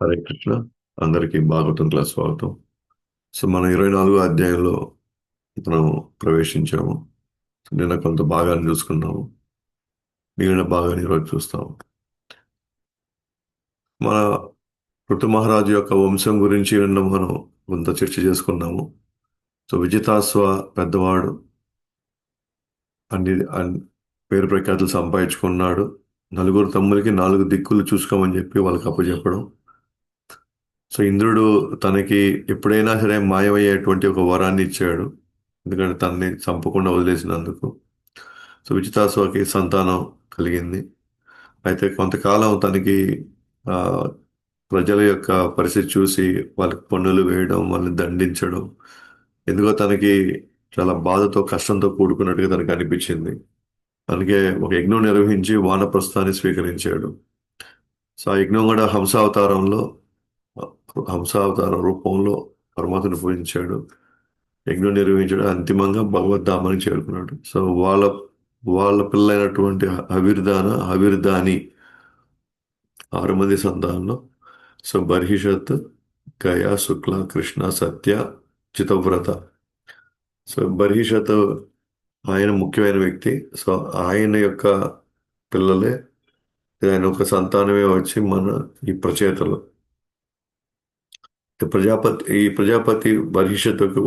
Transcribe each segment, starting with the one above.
హరే కృష్ణ. అందరికీ భాగవతం క్లాస్ స్వాగతం. సో మనం 24వ అధ్యాయంలో మనం ప్రవేశించాము. నిన్న కొంత భాగాన్ని చూసుకున్నాము. మిగిలిన భాగాన్ని ఈరోజు చూస్తాము. మన పృథు మహారాజు యొక్క వంశం గురించి నిన్న మనం కొంత చర్చ చేసుకున్నాము. సో విజితాశ్వ పెద్దవాడు, అన్ని పేరు ప్రఖ్యాతులు సంపాదించుకున్నాడు. నలుగురు తమ్ములకి 4 దిక్కులు చూసుకోమని చెప్పి వాళ్ళకి అప్పచెప్పడం. సో ఇంద్రుడు తనకి ఎప్పుడైనా సరే మాయమయ్యేటువంటి ఒక వరాన్ని ఇచ్చాడు, ఎందుకంటే తనని చంపకుండా వదిలేసినందుకు. సో విజితాసుకి సంతానం కలిగింది. అయితే కొంతకాలం తనకి ఆ, ప్రజల యొక్క పరిస్థితి చూసి వాళ్ళకి పన్నులు వేయడం, వాళ్ళని దండించడం ఎందుకో తనకి చాలా బాధతో కష్టంతో కూడుకున్నట్టుగా తనకు అనిపించింది. అందుకే ఒక యజ్ఞం నిర్వహించి వానప్రస్థాన్ని స్వీకరించాడు. సో ఆ యజ్ఞం కూడా హంసావతార రూపంలో పరమాత్మను పూజించాడు. యజ్ఞం నిర్వహించడం అంతిమంగా భగవద్ధామానికి చేరుకున్నాడు. సో వాళ్ళ వాళ్ళ పిల్లైనటువంటి హవిర్దాని 6 మంది సంతానంలో సో బర్హిషత్, గయ, శుక్ల, కృష్ణ, సత్య, చితవ్రత. సో బర్హిషత్ ఆయన ముఖ్యమైన వ్యక్తి. సో ఆయన యొక్క పిల్లలే, ఆయన ఒక సంతానమే వచ్చి మన ఈ ప్రచేతలు. ఈ ప్రజాపతి బర్హిషత్తుకు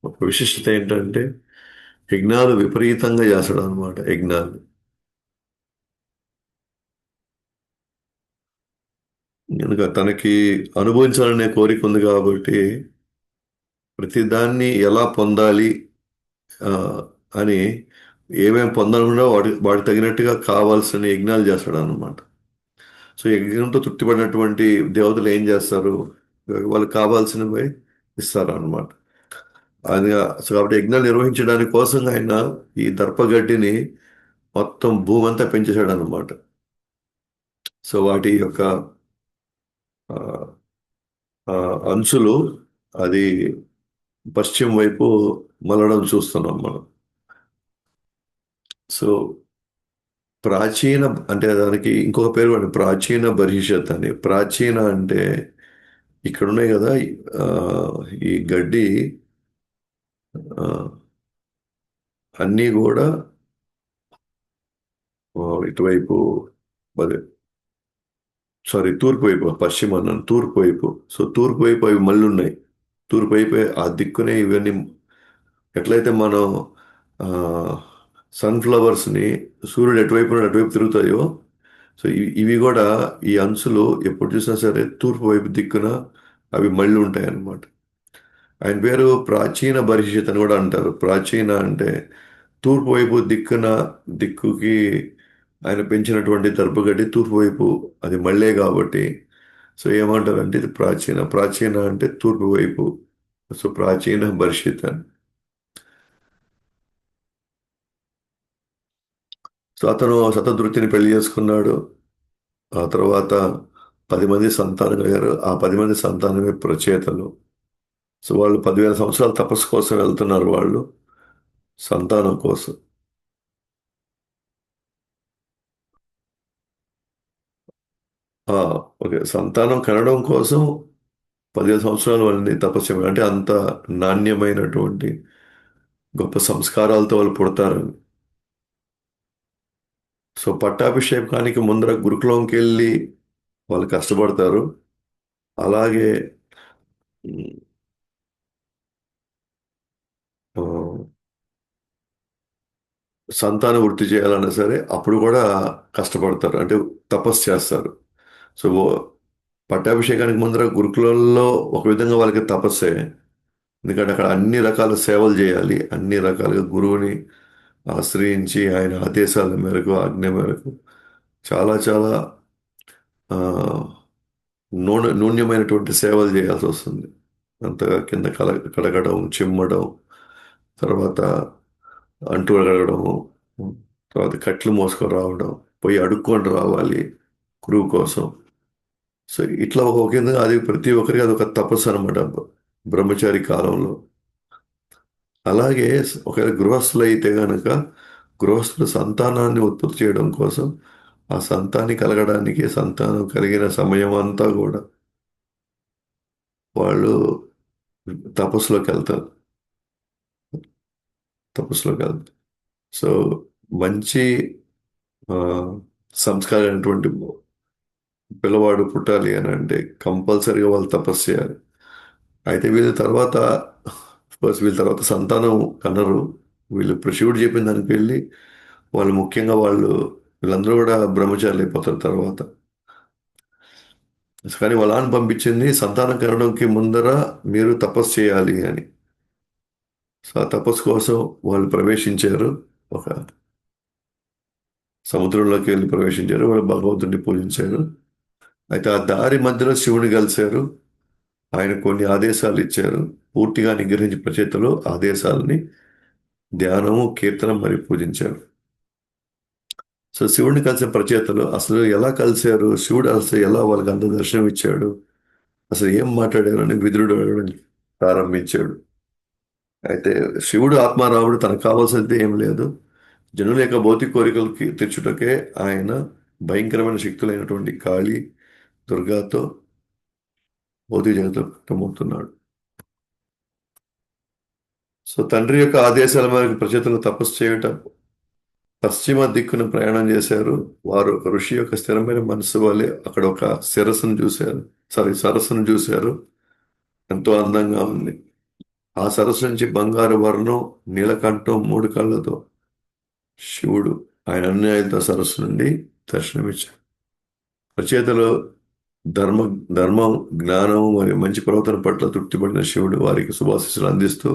ఒక విశిష్టత ఏంటంటే యజ్ఞాలు విపరీతంగా చేస్తాడు అనమాట. యజ్ఞాలు కనుక తనకి అనుభవించాలనే కోరిక ఉంది కాబట్టి ప్రతిదాన్ని ఎలా పొందాలి ఆ, అని ఏమేమి పొందాలన్నా వాటికి తగినట్టుగా కావాల్సిన యజ్ఞాలు చేస్తాడు అనమాట. సో యజ్ఞంతో తృప్తిపడినటువంటి దేవతలు ఏం చేస్తారు, వాళ్ళకి కావాల్సినవి ఇస్తారు అనమాట. అది సో కాబట్టి యజ్ఞాలు నిర్వహించడానికి కోసం ఆయన ఈ దర్పగడ్డిని మొత్తం భూమి అంతా పెంచేశాడు అనమాట. సో వాటి యొక్క ఆ, ఆ, అంచులు అది పశ్చిమ వైపు మలడం చూస్తున్నాం మనం. సో ప్రాచీన అంటే దానికి ఇంకొక పేరు కూడా ప్రాచీన బర్హిషత్ అని. ప్రాచీన అంటే ఇక్కడ ఉన్నాయి కదా, ఆ, ఈ గడ్డి ఆ, అన్నీ కూడా ఇటువైపు, అదే సారీ తూర్పు వైపు, పశ్చిమ అన్నాను, తూర్పు వైపు. సో తూర్పు వైపు అవి మళ్ళీ ఉన్నాయి. తూర్పు వైపు ఆ దిక్కునే ఇవన్నీ. ఎట్లయితే మనం సన్ఫ్లవర్స్ని సూర్యుడు ఎటువైపు ఉన్నాడో అటువైపు తిరుగుతాయో, సో ఇవి కూడా ఈ అంచులు ఎప్పుడు చూసినా సరే తూర్పు వైపు దిక్కున అవి మళ్ళీ ఉంటాయి అన్నమాట. ఆయన పేరు ప్రాచీన బర్హిషత్ అని కూడా అంటారు. ప్రాచీన అంటే తూర్పు వైపు దిక్కుకి ఆయన పెంచినటువంటి దర్భగడ్డి తూర్పు వైపు అది మళ్ళే కాబట్టి. సో ఏమంటారంటే ఇది ప్రాచీన. ప్రాచీన అంటే తూర్పు వైపు. సో ప్రాచీన బర్షిత్ అని. సో అతను శతధృతిని పెళ్లి చేసుకున్నాడు. ఆ తర్వాత 10 మంది సంతానం కలిగారు. ఆ 10 మంది సంతానమే ప్రచేతలు. సో వాళ్ళు 10,000 సంవత్సరాల తపస్సు కోసం వెళ్తున్నారు వాళ్ళు, సంతానం కోసం. ఆ, ఓకే, సంతానం కనడం కోసం 10,000 సంవత్సరాలు వాళ్ళని తపస్సు చేయమని. అంటే అంత నాణ్యమైనటువంటి గొప్ప సంస్కారాలతో వాళ్ళు పుడతారని. సో పట్టాభిషేకానికి ముందర గురుకులంకి వెళ్ళి వాళ్ళు కష్టపడతారు. అలాగే ఉమ్, ఆ, సంతాన వృద్ధి చేయాలన్నా సరే అప్పుడు కూడా కష్టపడతారు, అంటే తపస్సు చేస్తారు. సో పట్టాభిషేకానికి ముందర గురుకులంలో ఒక విధంగా వాళ్ళకి తపస్సే. ఎందుకంటే అక్కడ అన్ని రకాల సేవలు చేయాలి, అన్ని రకాలుగా గురువుని ఆశ్రయించి ఆయన ఆదేశాల మేరకు, ఆజ్ఞ మేరకు చాలా చాలా ఆ, నూన్యమైనటువంటి సేవలు చేయాల్సి వస్తుంది. అంతగా కింద కడగడం, చిమ్మడం, తర్వాత అంట్లు కడగడము, తర్వాత కట్లు మోసుకొని రావడం, పోయి అడుక్కొని రావాలి గురువు కోసం. సో ఇట్లా ఒక కింద అది ప్రతి ఒక్కరికి అది ఒక తపస్సు అనమాట బ్రహ్మచారి కాలంలో. అలాగే ఒకవేళ గృహస్థులు అయితే గనక గృహస్థుల సంతానాన్ని ఉత్పత్తి చేయడం కోసం, ఆ సంతానం కలగడానికి సంతానం కలిగిన సమయం అంతా కూడా వాళ్ళు తపస్సులోకి వెళ్తారు. తపస్సులోకి వెళ్తారు. సో మంచి ఆ, సంస్కారమైనటువంటి పిల్లవాడు పుట్టాలి అని అంటే కంపల్సరీగా వాళ్ళు తపస్సు చేయాలి. అయితే వీళ్ళ తర్వాత కోర్స్ వీళ్ళ తర్వాత సంతానం కనరు. వీళ్ళు ఇప్పుడు శివుడు చెప్పిన దానికి వెళ్ళి వాళ్ళు ముఖ్యంగా వీళ్ళందరూ కూడా బ్రహ్మచారులు అయిపోతారు తర్వాత. కానీ వాళ్ళని పంపించింది సంతానం కనడానికి ముందర మీరు తపస్సు చేయాలి అని. సో ఆ తపస్సు కోసం వాళ్ళు ప్రవేశించారు. ఒక సముద్రంలోకి వెళ్ళి ప్రవేశించారు. వాళ్ళు భగవంతుడిని పూజించారు. అయితే ఆ దారి మధ్యలో శివుని కలిశారు. ఆయన కొన్ని ఆదేశాలు ఇచ్చారు. పూర్తిగా నిగ్రహించి ప్రచేతలు ఆదేశాలని ధ్యానము, కీర్తనం మరియు పూజించారు. సో శివుడిని కలిసిన ప్రచేతలు అసలు ఎలా కలిశారు, శివుడు అసలు ఎలా వాళ్ళకి అంత దర్శనం ఇచ్చాడు, అసలు ఏం మాట్లాడారు అని విదురుడు అడగడం ప్రారంభించాడు. అయితే శివుడు ఆత్మారాముడు తనకు కావాల్సింది ఏం లేదు. జనుల యొక్క భౌతిక కోరికలకి తీర్చుటకే ఆయన భయంకరమైన శక్తులైనటువంటి కాళీ, దుర్గాతో భౌతిక జగత్తులో వ్యక్తమవుతున్నాడు. సో తండ్రి యొక్క ఆదేశాల మేరకు ప్రచేతలు తపస్సు చేయటం పశ్చిమ దిక్కున ప్రయాణం చేశారు. వారు ఒక ఋషి యొక్క స్థిరమైన మనస్సు వల్లే అక్కడ ఒక శిరస్సును చూశారు. సరస్సును చూశారు. ఎంతో అందంగా ఉంది. ఆ సరస్సు నుంచి బంగారు వర్ణం, నీలకంఠం, మూడు కళ్ళతో శివుడు ఆయన అన్యాయులతో సరస్సు నుండి దర్శనమిచ్చారు. రచయితలు ధర్మ ధర్మం, జ్ఞానం మరియు మంచి ప్రవర్తన పట్ల తృప్తిపడిన శివుడు వారికి శుభాశీస్సులు అందిస్తూ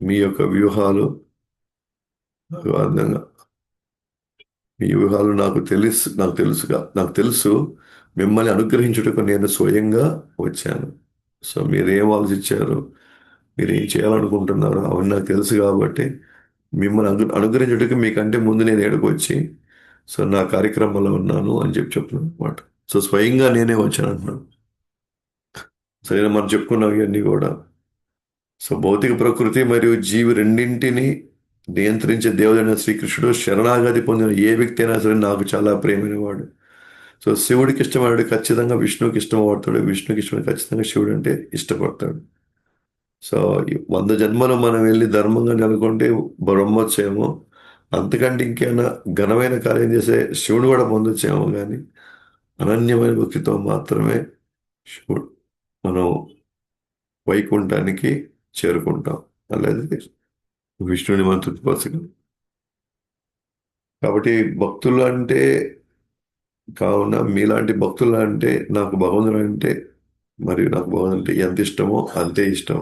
మీ యొక్క వ్యూహాలు నాకు అందంగా మీ వ్యూహాలు నాకు తెలుసు మిమ్మల్ని అనుగ్రహించుటకు నేను స్వయంగా వచ్చాను. సో మీరేం ఆలోచించారు, మీరు ఏం చేయాలనుకుంటున్నారు అవన్నీ నాకు తెలుసు కాబట్టి మిమ్మల్ని అనుగ్రహించుటకు మీకంటే ముందు నేను ఏడుకు వచ్చి సో నా కార్యక్రమంలో ఉన్నాను అని చెప్తున్నాను అనమాట. సో స్వయంగా నేనే వచ్చాను అంటున్నాను. సరే మనం చెప్పుకున్నాం ఇవన్నీ కూడా. సో భౌతిక ప్రకృతి మరియు జీవి రెండింటిని నియంత్రించే దేవుడైన శ్రీకృష్ణుడు శరణాగతి పొందిన ఏ వ్యక్తి అయినా సరే నాకు చాలా ప్రియమైన వాడు. సో శివుడికి ఇష్టమైనడు ఖచ్చితంగా విష్ణువుకి ఇష్టపడతాడు, విష్ణుకి ఇష్టమైన ఖచ్చితంగా శివుడు అంటే ఇష్టపడతాడు. సో ఈ 100 జన్మలు మనం వెళ్ళి ధర్మంగా నెలకొంటే బ్రహ్మోత్సవము అంతకంటే ఇంకేమైనా ఘనమైన కార్యం చేసే శివుడు కూడా పొందొచ్చేమో కానీ అనన్యమైన భక్తితో మాత్రమే శివుడు మనం వైకుంఠానికి చేరుకుంటాం. అలాగే విష్ణుని మనం తృప్తిపరచగలం. కాబట్టి భక్తులు అంటే కావున మీలాంటి భక్తులు అంటే నాకు భగవంతుడు అంటే మరియు నాకు భగవంతుడు అంటే ఎంత ఇష్టమో అంతే ఇష్టం.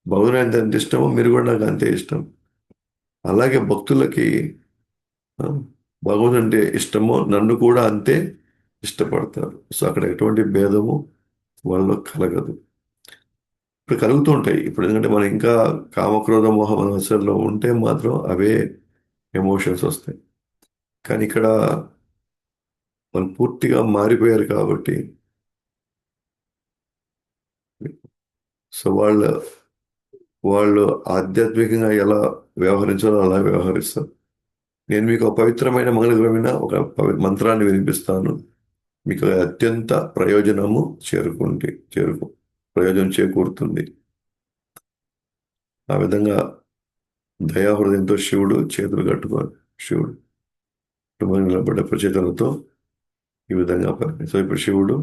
భగవంతుడు అంటే ఎంత ఇష్టమో మీరు కూడా నాకు అంతే ఇష్టం. అలాగే భక్తులకి ఆ, భగవంతుడు అంటే ఇష్టమో నన్ను కూడా అంతే ఇష్టపడతారు. సో అక్కడ ఎటువంటి భేదము వాళ్ళలో కలగదు. ఇప్పుడు కలుగుతూ ఉంటాయి. ఇప్పుడు ఎందుకంటే మనం ఇంకా కామక్రోధ మోహ మనసుల్లో ఉంటే మాత్రం అవే ఎమోషన్స్ వస్తాయి. కానీ ఇక్కడ వాళ్ళు పూర్తిగా మారిపోయారు కాబట్టి సో వాళ్ళు ఆధ్యాత్మికంగా ఎలా వ్యవహరించాలో అలా వ్యవహరిస్తారు. నేను మీకు ఒక పవిత్రమైన మంగళకరమైన ఒక మంత్రాన్ని వినిపిస్తాను. మీకు అత్యంత ప్రయోజనము చేరుకు ప్రయోజనం చేకూరుతుంది. ఆ విధంగా దయాహృదయంతో శివుడు చేతులు కట్టుకోవాలి. శివుడు కుటుంబం నిలబడ్డ ప్రచేతలతో ఈ విధంగా సో ఇప్పుడు శివుడు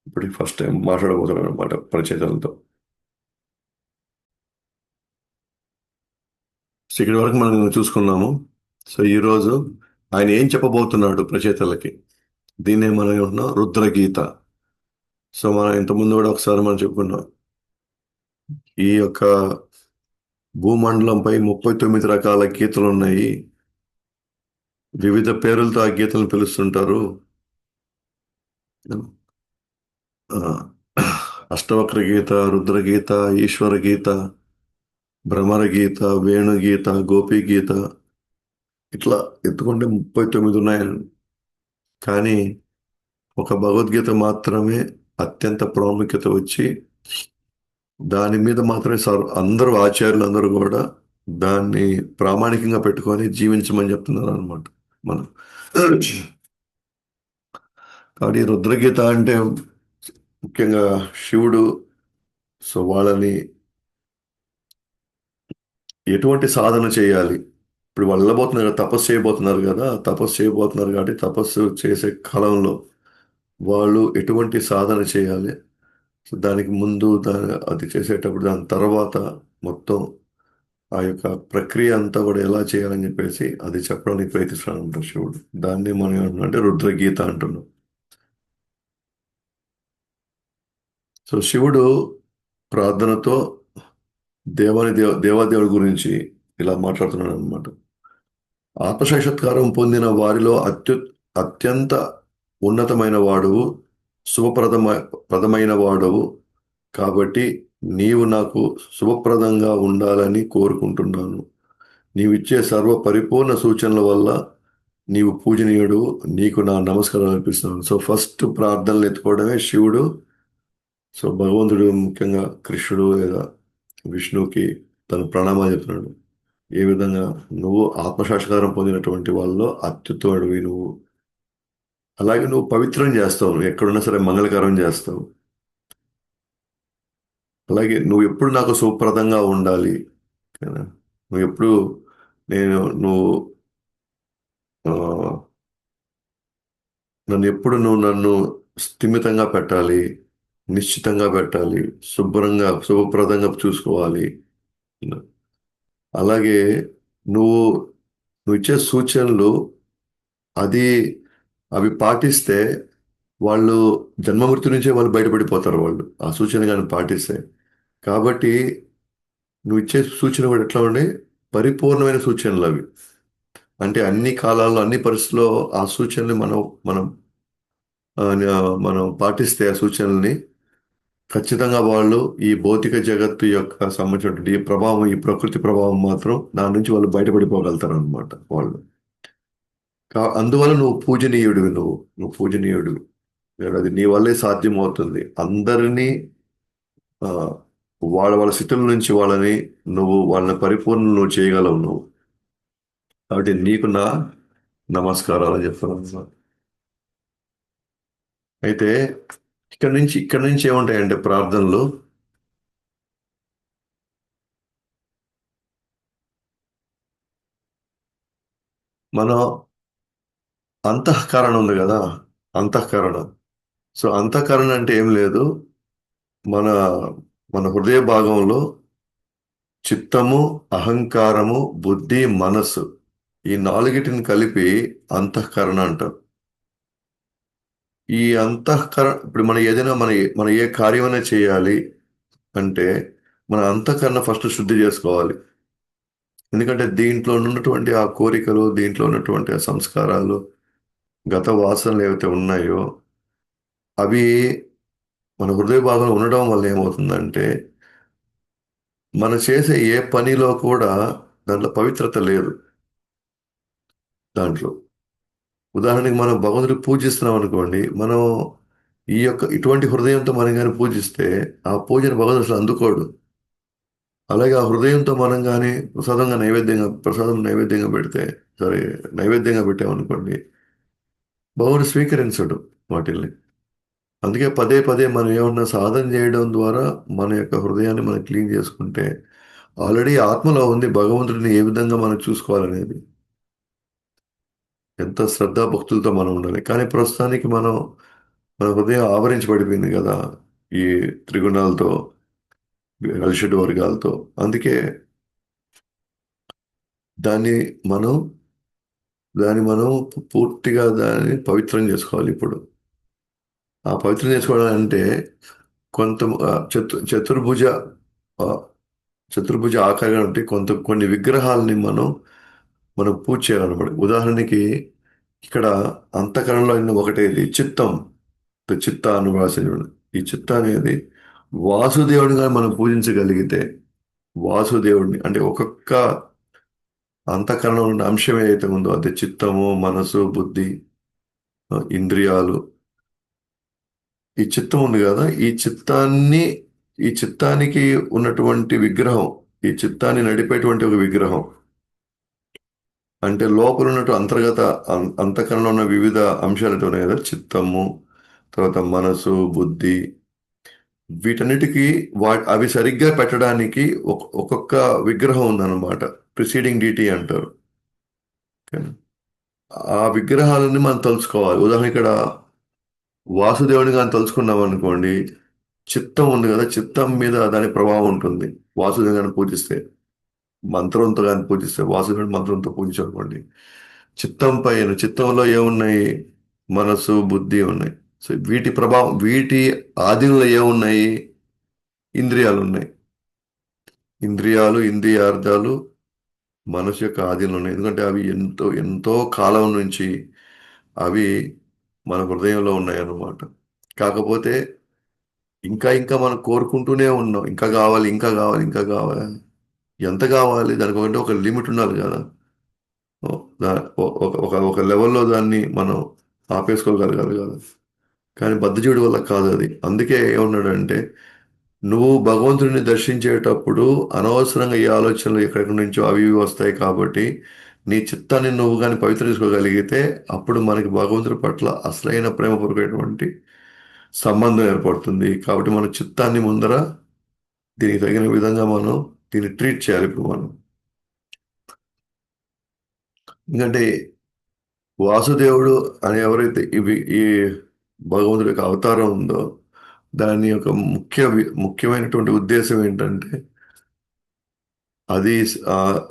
ఇప్పుడు ఫస్ట్ టైం మాట్లాడబోతున్నాడు అనమాట ప్రచేతలతో. సో ఇక్కడి వరకు మనం చూసుకున్నాము. సో ఈరోజు ఆయన ఏం చెప్పబోతున్నాడు ప్రచేతలకి, దీన్నే మనం ఏమంటున్నాం రుద్రగీత. సో మనం ఇంతకుముందు కూడా ఒకసారి మనం చెప్పుకున్నాం ఈ యొక్క భూమండలంపై 39 రకాల గీతలు ఉన్నాయి. వివిధ పేర్లతో ఆ గీతలను పిలుస్తుంటారు. ఆ, అష్టవక్ర గీత, రుద్రగీత, ఈశ్వర గీత, భ్రమర గీత, వేణుగీత, గోపీ గీత, ఇట్లా ఎత్తుకుంటే 39 ఉన్నాయండి. కానీ ఒక భగవద్గీత మాత్రమే అత్యంత ప్రాముఖ్యత వచ్చి దాని మీద మాత్రమే అందరూ ఆచార్యులు అందరూ కూడా దాన్ని ప్రామాణికంగా పెట్టుకొని జీవించమని చెప్తున్నారు అనమాట మనం. కాబట్టి రుద్రగీత అంటే ముఖ్యంగా శివుడు. సో వాళ్ళని ఎటువంటి సాధన చేయాలి? ఇప్పుడు వాళ్ళు వెళ్ళబోతున్నారు కదా, తపస్సు చేయబోతున్నారు కదా, తపస్సు చేయబోతున్నారు కాబట్టి తపస్సు చేసే కాలంలో వాళ్ళు ఎటువంటి సాధన చేయాలి? సో దానికి ముందు అది చేసేటప్పుడు దాని తర్వాత మొత్తం ఆ యొక్క ప్రక్రియ అంతా కూడా ఎలా చేయాలని చెప్పేసి అది చెప్పడానికి ప్రయత్నిస్తాడు అంటారు శివుడు. దాన్ని మనం ఏమంటున్నాం అంటే రుద్రగీత అంటున్నాం. సో శివుడు ప్రార్థనతో దేవాదేవుడి గురించి ఇలా మాట్లాడుతున్నాడు అనమాట. ఆత్మసాక్షాత్కారం పొందిన వారిలో అత్యంత ఉన్నతమైన వాడువు, ప్రదమైన వాడవు. కాబట్టి నీవు నాకు శుభప్రదంగా ఉండాలని కోరుకుంటున్నాను. నీవిచ్చే సర్వ పరిపూర్ణ సూచనల వల్ల నీవు పూజనీయుడు. నీకు నా నమస్కారం అర్పిస్తున్నాను. సో ఫస్ట్ ప్రార్థనలు ఎత్తుకోవడమే శివుడు. సో భగవంతుడు ముఖ్యంగా కృష్ణుడు లేదా విష్ణువుకి తన ప్రణామాలు చెప్తున్నాడు. ఏ విధంగా నువ్వు ఆత్మసాక్షాత్కారం పొందినటువంటి వాళ్ళలో అత్యుత్తముడివి నువ్వు. అలాగే నువ్వు పవిత్రం చేస్తావు, నువ్వు ఎక్కడున్నా సరే మంగళకరం చేస్తావు. అలాగే నువ్వు ఎప్పుడు నాకు సుప్రదంగా ఉండాలి కదా. నువ్వు ఎప్పుడు నువ్వు ఆ, నన్ను స్థిమితంగా పెట్టాలి, నిశ్చితంగా పెట్టాలి, శుభప్రదంగా చూసుకోవాలి. అలాగే నువ్వు నువ్వు ఇచ్చే సూచనలు అది అవి పాటిస్తే వాళ్ళు జన్మమృతి నుంచే వాళ్ళు బయటపడిపోతారు, వాళ్ళు ఆ సూచన కానీ పాటిస్తే. కాబట్టి నువ్వు ఇచ్చే సూచన కూడా ఎట్లా ఉండే పరిపూర్ణమైన సూచనలు అవి. అంటే అన్ని కాలాల్లో అన్ని పరిస్థితుల్లో ఆ సూచనలు మనం ఆ, మనం పాటిస్తే ఆ సూచనల్ని ఖచ్చితంగా వాళ్ళు ఈ భౌతిక జగత్తు యొక్క సంబంధించినటువంటి ఈ ప్రకృతి ప్రభావం మాత్రం దాని నుంచి వాళ్ళు బయటపడిపోగలుగుతారు అనమాట వాళ్ళు. అందువల్ల నువ్వు పూజనీయుడివి, నువ్వు పూజనీయుడివి. అది నీ వల్లే సాధ్యమవుతుంది. అందరినీ ఆ, వాళ్ళ వాళ్ళ స్థితుల నుంచి వాళ్ళని పరిపూర్ణ నువ్వు చేయగలవు నువ్వు. కాబట్టి నీకు నా నమస్కారాలు అని చెప్తాను అన్నమాట. అయితే ఇక్కడ నుంచి ఏముంటాయంటే ప్రార్థనలు. మన అంతఃకరణ ఉంది కదా, అంతఃకరణ. సో అంతఃకరణ అంటే ఏం లేదు, మన మన హృదయ భాగంలో చిత్తము, అహంకారము, బుద్ధి, మనస్సు, ఈ నాలుగిటిని కలిపి అంతఃకరణ అంటారు. ఈ అంతఃకరణ ఇప్పుడు మనం ఏదైనా మన ఏ కార్యమైనా చేయాలి అంటే మన అంతఃకరణ ఫస్ట్ శుద్ధి చేసుకోవాలి. ఎందుకంటే దీంట్లో ఉన్నటువంటి ఆ కోరికలు, దీంట్లో ఉన్నటువంటి ఆ సంస్కారాలు, గత వాసనలు ఏవైతే ఉన్నాయో అవి మన హృదయ భాగంలో ఉండడం వల్ల ఏమవుతుందంటే మనం చేసే ఏ పనిలో కూడా దాంట్లో పవిత్రత లేదు. దాంట్లో ఉదాహరణకి మనం భగవంతుడిని పూజిస్తున్నాం అనుకోండి, మనం ఇటువంటి హృదయంతో మనం కానీ పూజిస్తే ఆ పూజను భగవంతుడు అసలు అందుకోడు. అలాగే ఆ హృదయంతో మనం కానీ ప్రసాదం నైవేద్యంగా పెడితే, సరే, నైవేద్యంగా పెట్టామనుకోండి, భగవంతుడు స్వీకరించడు వాటిల్ని. అందుకే పదే పదే మనం ఏమన్నా సాధన చేయడం ద్వారా మన యొక్క హృదయాన్ని మనం క్లీన్ చేసుకుంటే ఆల్రెడీ ఆత్మలో ఉంది భగవంతుడిని ఏ విధంగా మనం చూసుకోవాలనేది. ఎంత శ్రద్ధాభక్తులతో మనం ఉండాలి. కానీ ప్రస్తుతానికి మన హృదయం ఆవరించబడిపోయింది కదా ఈ త్రిగుణాలతో, అరిషడ్ వర్గాలతో. అందుకే దాన్ని మనం మనం పూర్తిగా దాన్ని పవిత్రం చేసుకోవాలి ఇప్పుడు. ఆ పవిత్రం చేసుకోవడం అంటే కొంత ఆ, చతు చతుర్భుజ ఆ, చతుర్భుజ ఆకారంగా ఉంటే కొన్ని విగ్రహాలని మనం పూజ చేయాలన్నమాట. ఉదాహరణకి ఇక్కడ అంతఃకరణలో ఉన్న ఒకటే ఇది చిత్తం. చిత్త అని రాసిన ఈ చిత్త అనేది వాసుదేవుడిగా మనం పూజించగలిగితే, వాసుదేవుడిని అంటే ఒక్కొక్క అంతఃకరణలో ఉన్న అంశం ఏదైతే ఉందో అది చిత్తము, మనసు, బుద్ధి, ఇంద్రియాలు. ఈ చిత్తం ఉంది కదా, ఈ చిత్తానికి ఉన్నటువంటి విగ్రహం, ఈ చిత్తాన్ని నడిపేటువంటి ఒక విగ్రహం అంటే లోపల ఉన్నట్టు అంతఃకరణలో ఉన్న వివిధ అంశాలు ఉన్నాయి కదా, చిత్తము, తర్వాత మనసు, బుద్ధి, వీటన్నిటికీ అవి సరిగ్గా పెట్టడానికి ఒక్కొక్క విగ్రహం ఉందన్నమాట. ప్రిసీడింగ్ డిటి అంటారు. ఓకేనా? ఆ విగ్రహాలని మనం తలుచుకోవాలి. ఉదాహరణ ఇక్కడ వాసుదేవుని కానీ తలుచుకున్నాం అనుకోండి, చిత్తం ఉంది కదా, చిత్తం మీద దాని ప్రభావం ఉంటుంది. వాసుదేవుని కానీ పూజిస్తే, మంత్రంతో కానీ పూజిస్తే, వాసుదేవుని మంత్రంతో పూజించనుకోండి, చిత్తం పైన చిత్తంలో ఏమున్నాయి? మనసు, బుద్ధి ఉన్నాయి. సో వీటి ప్రభావం, వీటి ఆధీనంలో ఏమున్నాయి? ఇంద్రియాలు ఉన్నాయి. ఇంద్రియాలు, ఇంద్రియార్థాలు మనసు యొక్క ఆధీనంలో ఉన్నాయి. ఎందుకంటే అవి ఎంతో ఎంతో కాలం నుంచి అవి మన హృదయంలో ఉన్నాయి అన్నమాట. కాకపోతే ఇంకా ఇంకా మనం కోరుకుంటూనే ఉన్నాం. ఇంకా కావాలి, ఇంకా కావాలి, ఇంకా కావాలి. ఎంత కావాలి? దానికి ఒక లిమిట్ ఉండాలి కదా. ఓ, ఒక ఒక లెవెల్లో దాన్ని మనం ఆపేసుకోగలగాలి కదా. కానీ బద్ధజీవుడి వల్ల కాదు అది. అందుకే ఏమన్నాడంటే, నువ్వు భగవంతుడిని దర్శించేటప్పుడు అనవసరంగా ఈ ఆలోచనలు ఎక్కడెక్కడి నుంచో అవి ఇవి వస్తాయి కాబట్టి నీ చిత్తాన్ని నువ్వు కానీ పవిత్రించుకోగలిగితే అప్పుడు మనకి భగవంతుడి పట్ల అసలైన ప్రేమపూర్వకమైనటువంటి సంబంధం ఏర్పడుతుంది. కాబట్టి మన చిత్తాన్ని ముందర దీనికి తగిన విధంగా మనం దీన్ని ట్రీట్ చేయాలి ఇప్పుడు మనం. ఎందుకంటే వాసుదేవుడు అని ఎవరైతే ఈ భగవంతుడి యొక్క అవతారం ఉందో దాని యొక్క ముఖ్యమైనటువంటి ఉద్దేశం ఏంటంటే అది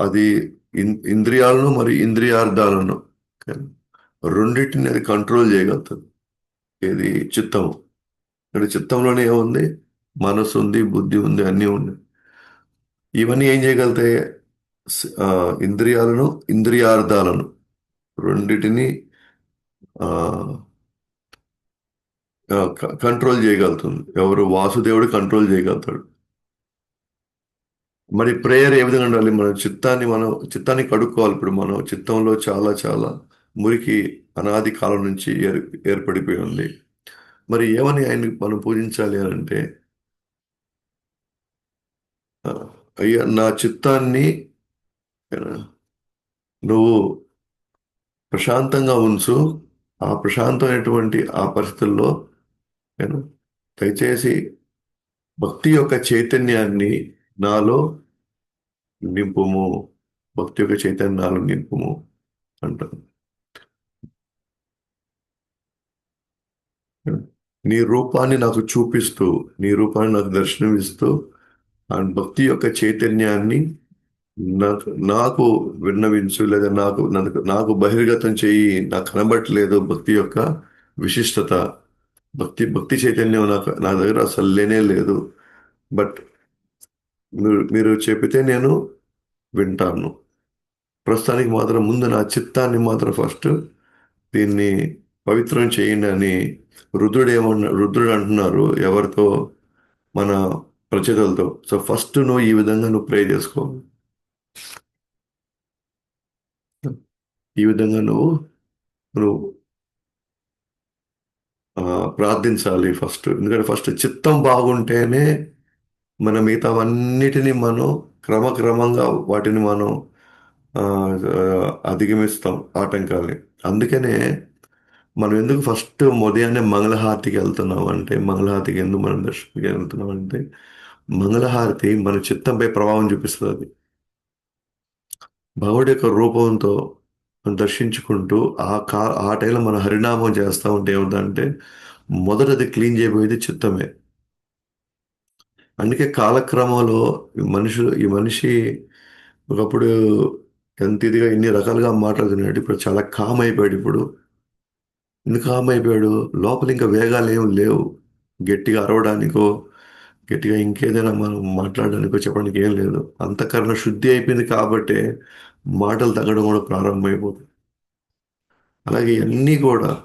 అది ఇంద్రియాలను మరియు ఇంద్రియార్థాలను, ఓకే, రెండింటిని అది కంట్రోల్ చేయగలుగుతుంది. ఇది చిత్తము. ఇక్కడ చిత్తంలోనే ఏముంది? మనసు ఉంది, బుద్ధి ఉంది, అన్నీ ఉన్నాయి. ఇవన్నీ ఏం చేయగలుగుతాయి? ఆ, ఇంద్రియాలను, ఇంద్రియార్థాలను రెండిటిని కంట్రోల్ చేయగలుగుతుంది. ఎవరు? వాసుదేవుడు కంట్రోల్ చేయగలుగుతాడు. మరి ప్రేయర్ ఏ విధంగా ఉండాలి? చిత్తాన్ని కడుక్కోవాలి. ఇప్పుడు మనం చిత్తంలో చాలా చాలా మురికి అనాది కాలం నుంచి ఏర్పడిపోయి ఉంది. మరి ఏమని ఆయన్ని మనం పూజించాలి అని అంటే, ఆ, అయ్యా నా చిత్తాన్ని ఆ, నువ్వు ప్రశాంతంగా ఉంచు. ఆ ప్రశాంతమైనటువంటి ఆ పరిస్థితుల్లో నేను దయచేసి భక్తి యొక్క చైతన్యాన్ని నాలో నింపుము. భక్తి యొక్క చైతన్యం నాలో నింపుము అంటాను. నీ రూపాన్ని నాకు చూపిస్తూ, నీ రూపాన్ని నాకు దర్శనమిస్తూ ఆ భక్తి యొక్క చైతన్యాన్ని నాకు విన్నవించు, లేదా నాకు బహిర్గతం చెయ్యి. నాకు కనబట్టలేదు భక్తి యొక్క విశిష్టత. భక్తి చైతన్యం నా దగ్గర అసలు లేనే లేదు. బట్ మీరు చెప్పితే నేను వింటాను. ప్రస్తుతానికి మాత్రం ముందు నా చిత్తాన్ని మాత్రం ఫస్ట్ దీన్ని పవిత్రం చేయండి అని రుద్రుడు అంటున్నారు ఎవరితో? మన ప్రచేతలతో. సో ఫస్ట్ నువ్వు ఈ విధంగా నువ్వు ప్రే చేసుకో. ఈ విధంగా నువ్వు ఆ, ప్రార్థించాలి ఫస్ట్. ఎందుకంటే ఫస్ట్ చిత్తం బాగుంటేనే మన మిగతావన్నిటిని మనం క్రమక్రమంగా వాటిని మనం ఆ, ఆ, అధిగమిస్తాం ఆటంకాల్ని. అందుకనే మనం ఎందుకు ఫస్ట్ ఉదయాన్నే మంగళహారతికి వెళ్తున్నాం అంటే, మంగళహారతికి ఎందుకు మనం దర్శనానికి వెళ్తున్నాం అంటే, మంగళహారతి మన చిత్తంపై ప్రభావం చూపిస్తుంది. అది భగవుడి యొక్క రూపంతో మనం దర్శించుకుంటూ ఆ టైంలో మనం హరినామం చేస్తూ ఉంటే ఏమిటంటే మొదటది క్లీన్ చేయబోయేది చిత్తమే. అందుకే కాలక్రమంలో ఈ మనిషి ఒకప్పుడు ఎంత ఇదిగా ఇన్ని రకాలుగా మాట్లాడుతున్నాడు, ఇప్పుడు చాలా కామ్ అయిపోయాడు. ఇప్పుడు ఎందుకు కామ్ అయిపోయాడు? లోపల ఇంకా వేగాలు ఏం లేవు. గట్టిగా అరవడానికో, గట్టిగా ఇంకేదైనా మనం మాట్లాడడానికో చెప్పడానికి ఏం లేదు. అంతఃకరణ శుద్ధి అయిపోయింది కాబట్టి మాటలు తగ్గడం కూడా ప్రారంభమైపోతుంది. అలాగే అన్నీ కూడా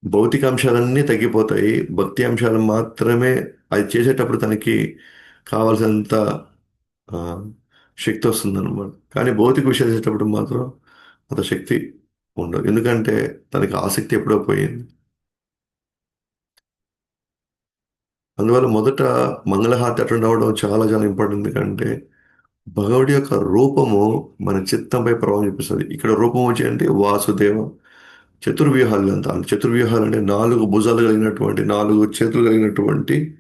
భౌతిక అంశాలన్నీ తగ్గిపోతాయి. భక్తి అంశాలు మాత్రమే అది చేసేటప్పుడు తనకి కావాల్సినంత ఆ, శక్తి వస్తుందన్నమాట. కానీ భౌతిక విషయాలు చేసేటప్పుడు మాత్రం అంత శక్తి ఉండదు. ఎందుకంటే తనకి ఆసక్తి ఎప్పుడో పోయింది. అందువల్ల మొదట మంగళహారతి అటెండ్ అవ్వడం చాలా చాలా ఇంపార్టెంట్. ఎందుకంటే భగవుడి యొక్క రూపము మన చిత్తంపై ప్రభావం చూపిస్తుంది. ఇక్కడ రూపం వచ్చి అంటే వాసుదేవ చతుర్వ్యూహాలు అంటారు. చతుర్వ్యూహాలు అంటే నాలుగు భుజాలు కలిగినటువంటి, నాలుగు చేతులు కలిగినటువంటి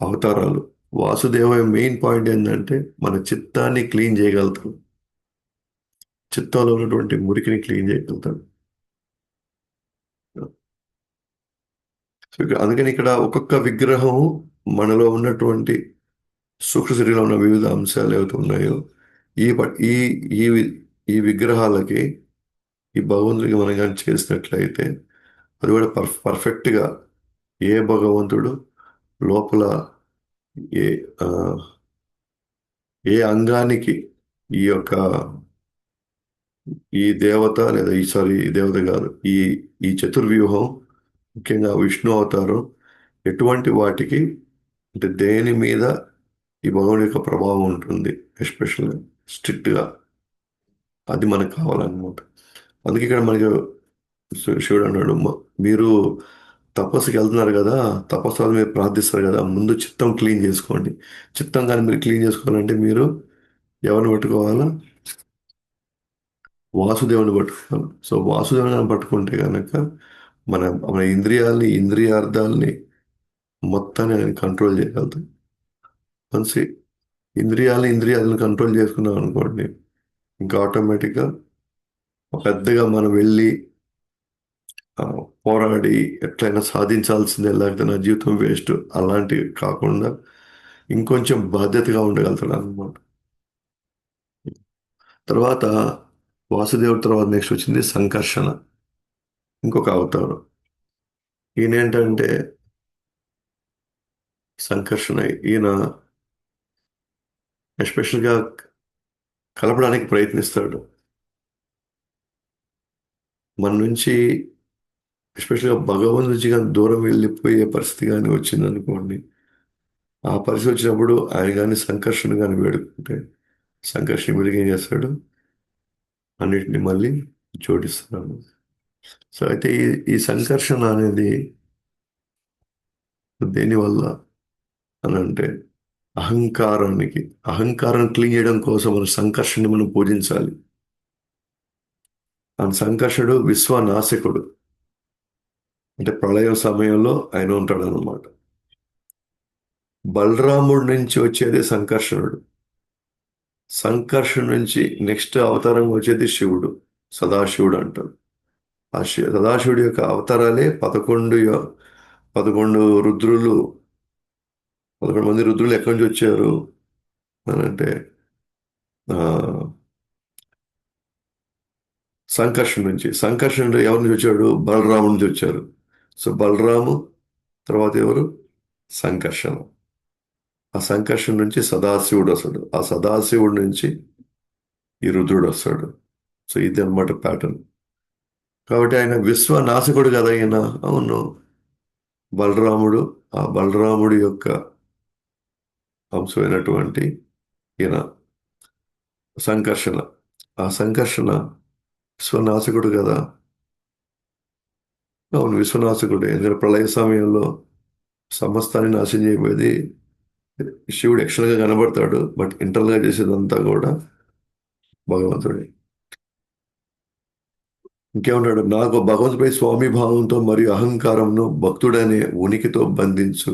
అవతారాలు. వాసుదేవ మెయిన్ పాయింట్ ఏంటంటే మన చిత్తాన్ని క్లీన్ చేయగలుగుతాడు. చిత్తంలో ఉన్నటువంటి మురికిని క్లీన్ చేయగలుగుతాడు. సో అందుకని ఇక్కడ ఒక్కొక్క విగ్రహం మనలో ఉన్నటువంటి సూక్ష్మ శరీరంలో ఉన్న వివిధ అంశాలు ఏవైతే ఉన్నాయో ఈ ప- ఈ ఈ ఈ విగ్రహాలకి ఈ భగవంతుడికి మనం కానీ చేసినట్లయితే అది కూడా పర్ఫెక్ట్గా ఏ భగవంతుడు లోపల ఏ ఆ, ఏ అంగానికి ఈ యొక్క ఈ దేవత లేదా ఈ సారీ ఈ దేవత కాదు ఈ చతుర్వ్యూహం ముఖ్యంగా విష్ణు అవతారం ఎటువంటి వాటికి అంటే దేని మీద ఈ భగవాన్ యొక్క ప్రభావం ఉంటుంది ఎస్పెషల్గా స్ట్రిక్ట్గా అది మనకు కావాలన్నమాట. అందుకే ఇక్కడ మనకి శివుడు అన్నాడు మీరు తపస్సుకి వెళ్తున్నారు కదా, తపస్సు వల్ల మీరు ప్రార్థిస్తారు కదా, ముందు చిత్తం క్లీన్ చేసుకోండి. చిత్తం కానీ మీరు క్లీన్ చేసుకోవాలంటే మీరు ఎవరిని పట్టుకోవాలా? వాసుదేవుని పట్టుకోవాలి. సో వాసుదేవుని పట్టుకుంటే కనుక మన మన ఇంద్రియార్థాలని మొత్తాన్ని ఆయన కంట్రోల్ చేయగలుగుతాం. వన్స్ ఇంద్రియాలను కంట్రోల్ చేసుకున్నాం అనుకోండి, ఇంకా ఆటోమేటిక్గా పెద్దగా మనం వెళ్ళి ఆ, పోరాడి ఎట్లయినా సాధించాల్సిందే లేకపోతే నా జీవితం వేస్ట్ అలాంటివి కాకుండా ఇంకొంచెం బాధ్యతగా ఉండగలుగుతాడు అనమాట. తర్వాత వాసుదేవుడి తర్వాత నెక్స్ట్ వచ్చింది సంకర్షణ, ఇంకొక అవతారం. ఈయన ఏంటంటే సంకర్షణ, ఈయన ఎస్పెషల్గా కలపడానికి ప్రయత్నిస్తాడు. మన నుంచి ఎస్పెషల్గా భగవంతు నుంచి కానీ దూరం వెళ్ళిపోయే పరిస్థితి కానీ వచ్చింది అనుకోండి, ఆ పరిస్థితి వచ్చినప్పుడు ఆయన కానీ సంకర్షణ కానీ వేడుకుంటే సంకర్షణ వెలిగి ఏం చేస్తాడు, అన్నిటిని మళ్ళీ జోడిస్తున్నాడు. సో అయితే ఈ సంకర్షణ అనేది దేనివల్ల అని అంటే అహంకారానికి అహంకారం క్లీన్ చేయడం కోసం మన సంకర్షణని మనం పూజించాలి. ఆ సంకర్షణుడు విశ్వనాశకుడు, అంటే ప్రళయం సమయంలో ఆయన ఉంటాడు అన్నమాట. బలరాముడి నుంచి వచ్చేది సంకర్షణుడు. సంకర్షణ నుంచి నెక్స్ట్ అవతారం వచ్చేది శివుడు, సదాశివుడు అంటారు. సదాశివుడి యొక్క అవతారాలే 11 రుద్రులు. 11 మంది రుద్రులు ఎక్కడి నుంచి వచ్చారు అని అంటే ఆ, సంకర్షణ నుంచి. సంకర్షణ ఎవరి నుంచి వచ్చాడు? బలరాము నుంచి వచ్చారు. సో బలరాము తర్వాత ఎవరు? సంకర్షణ. ఆ సంకర్షణ నుంచి సదాశివుడు వస్తాడు. ఆ సదాశివుడి నుంచి ఈ రుద్రుడు వస్తాడు. సో ఇది అన్నమాట ప్యాటర్న్. కాబట్టి ఆయన విశ్వనాశకుడు కదా ఆయన. అవును, బలరాముడు, ఆ బలరాముడి యొక్క అంశమైనటువంటి ఈయన సంకర్షణ. ఆ సంకర్షణ విశ్వనాశకుడు కదా. అవును, విశ్వనాశకుడే. ఎందుకంటే ప్రళయ సమయంలో సమస్తాన్ని నాశనం చేయబోయేది శివుడు ఎక్స్టర్నల్గా కనబడతాడు, బట్ ఇంటర్నల్గా చేసేదంతా కూడా భగవంతుడే. ఇంకేమన్నాడు? నాకు భగవంతుడిపై స్వామి భావంతో మరియు అహంకారంను భక్తుడనే ఉనికితో బంధించు.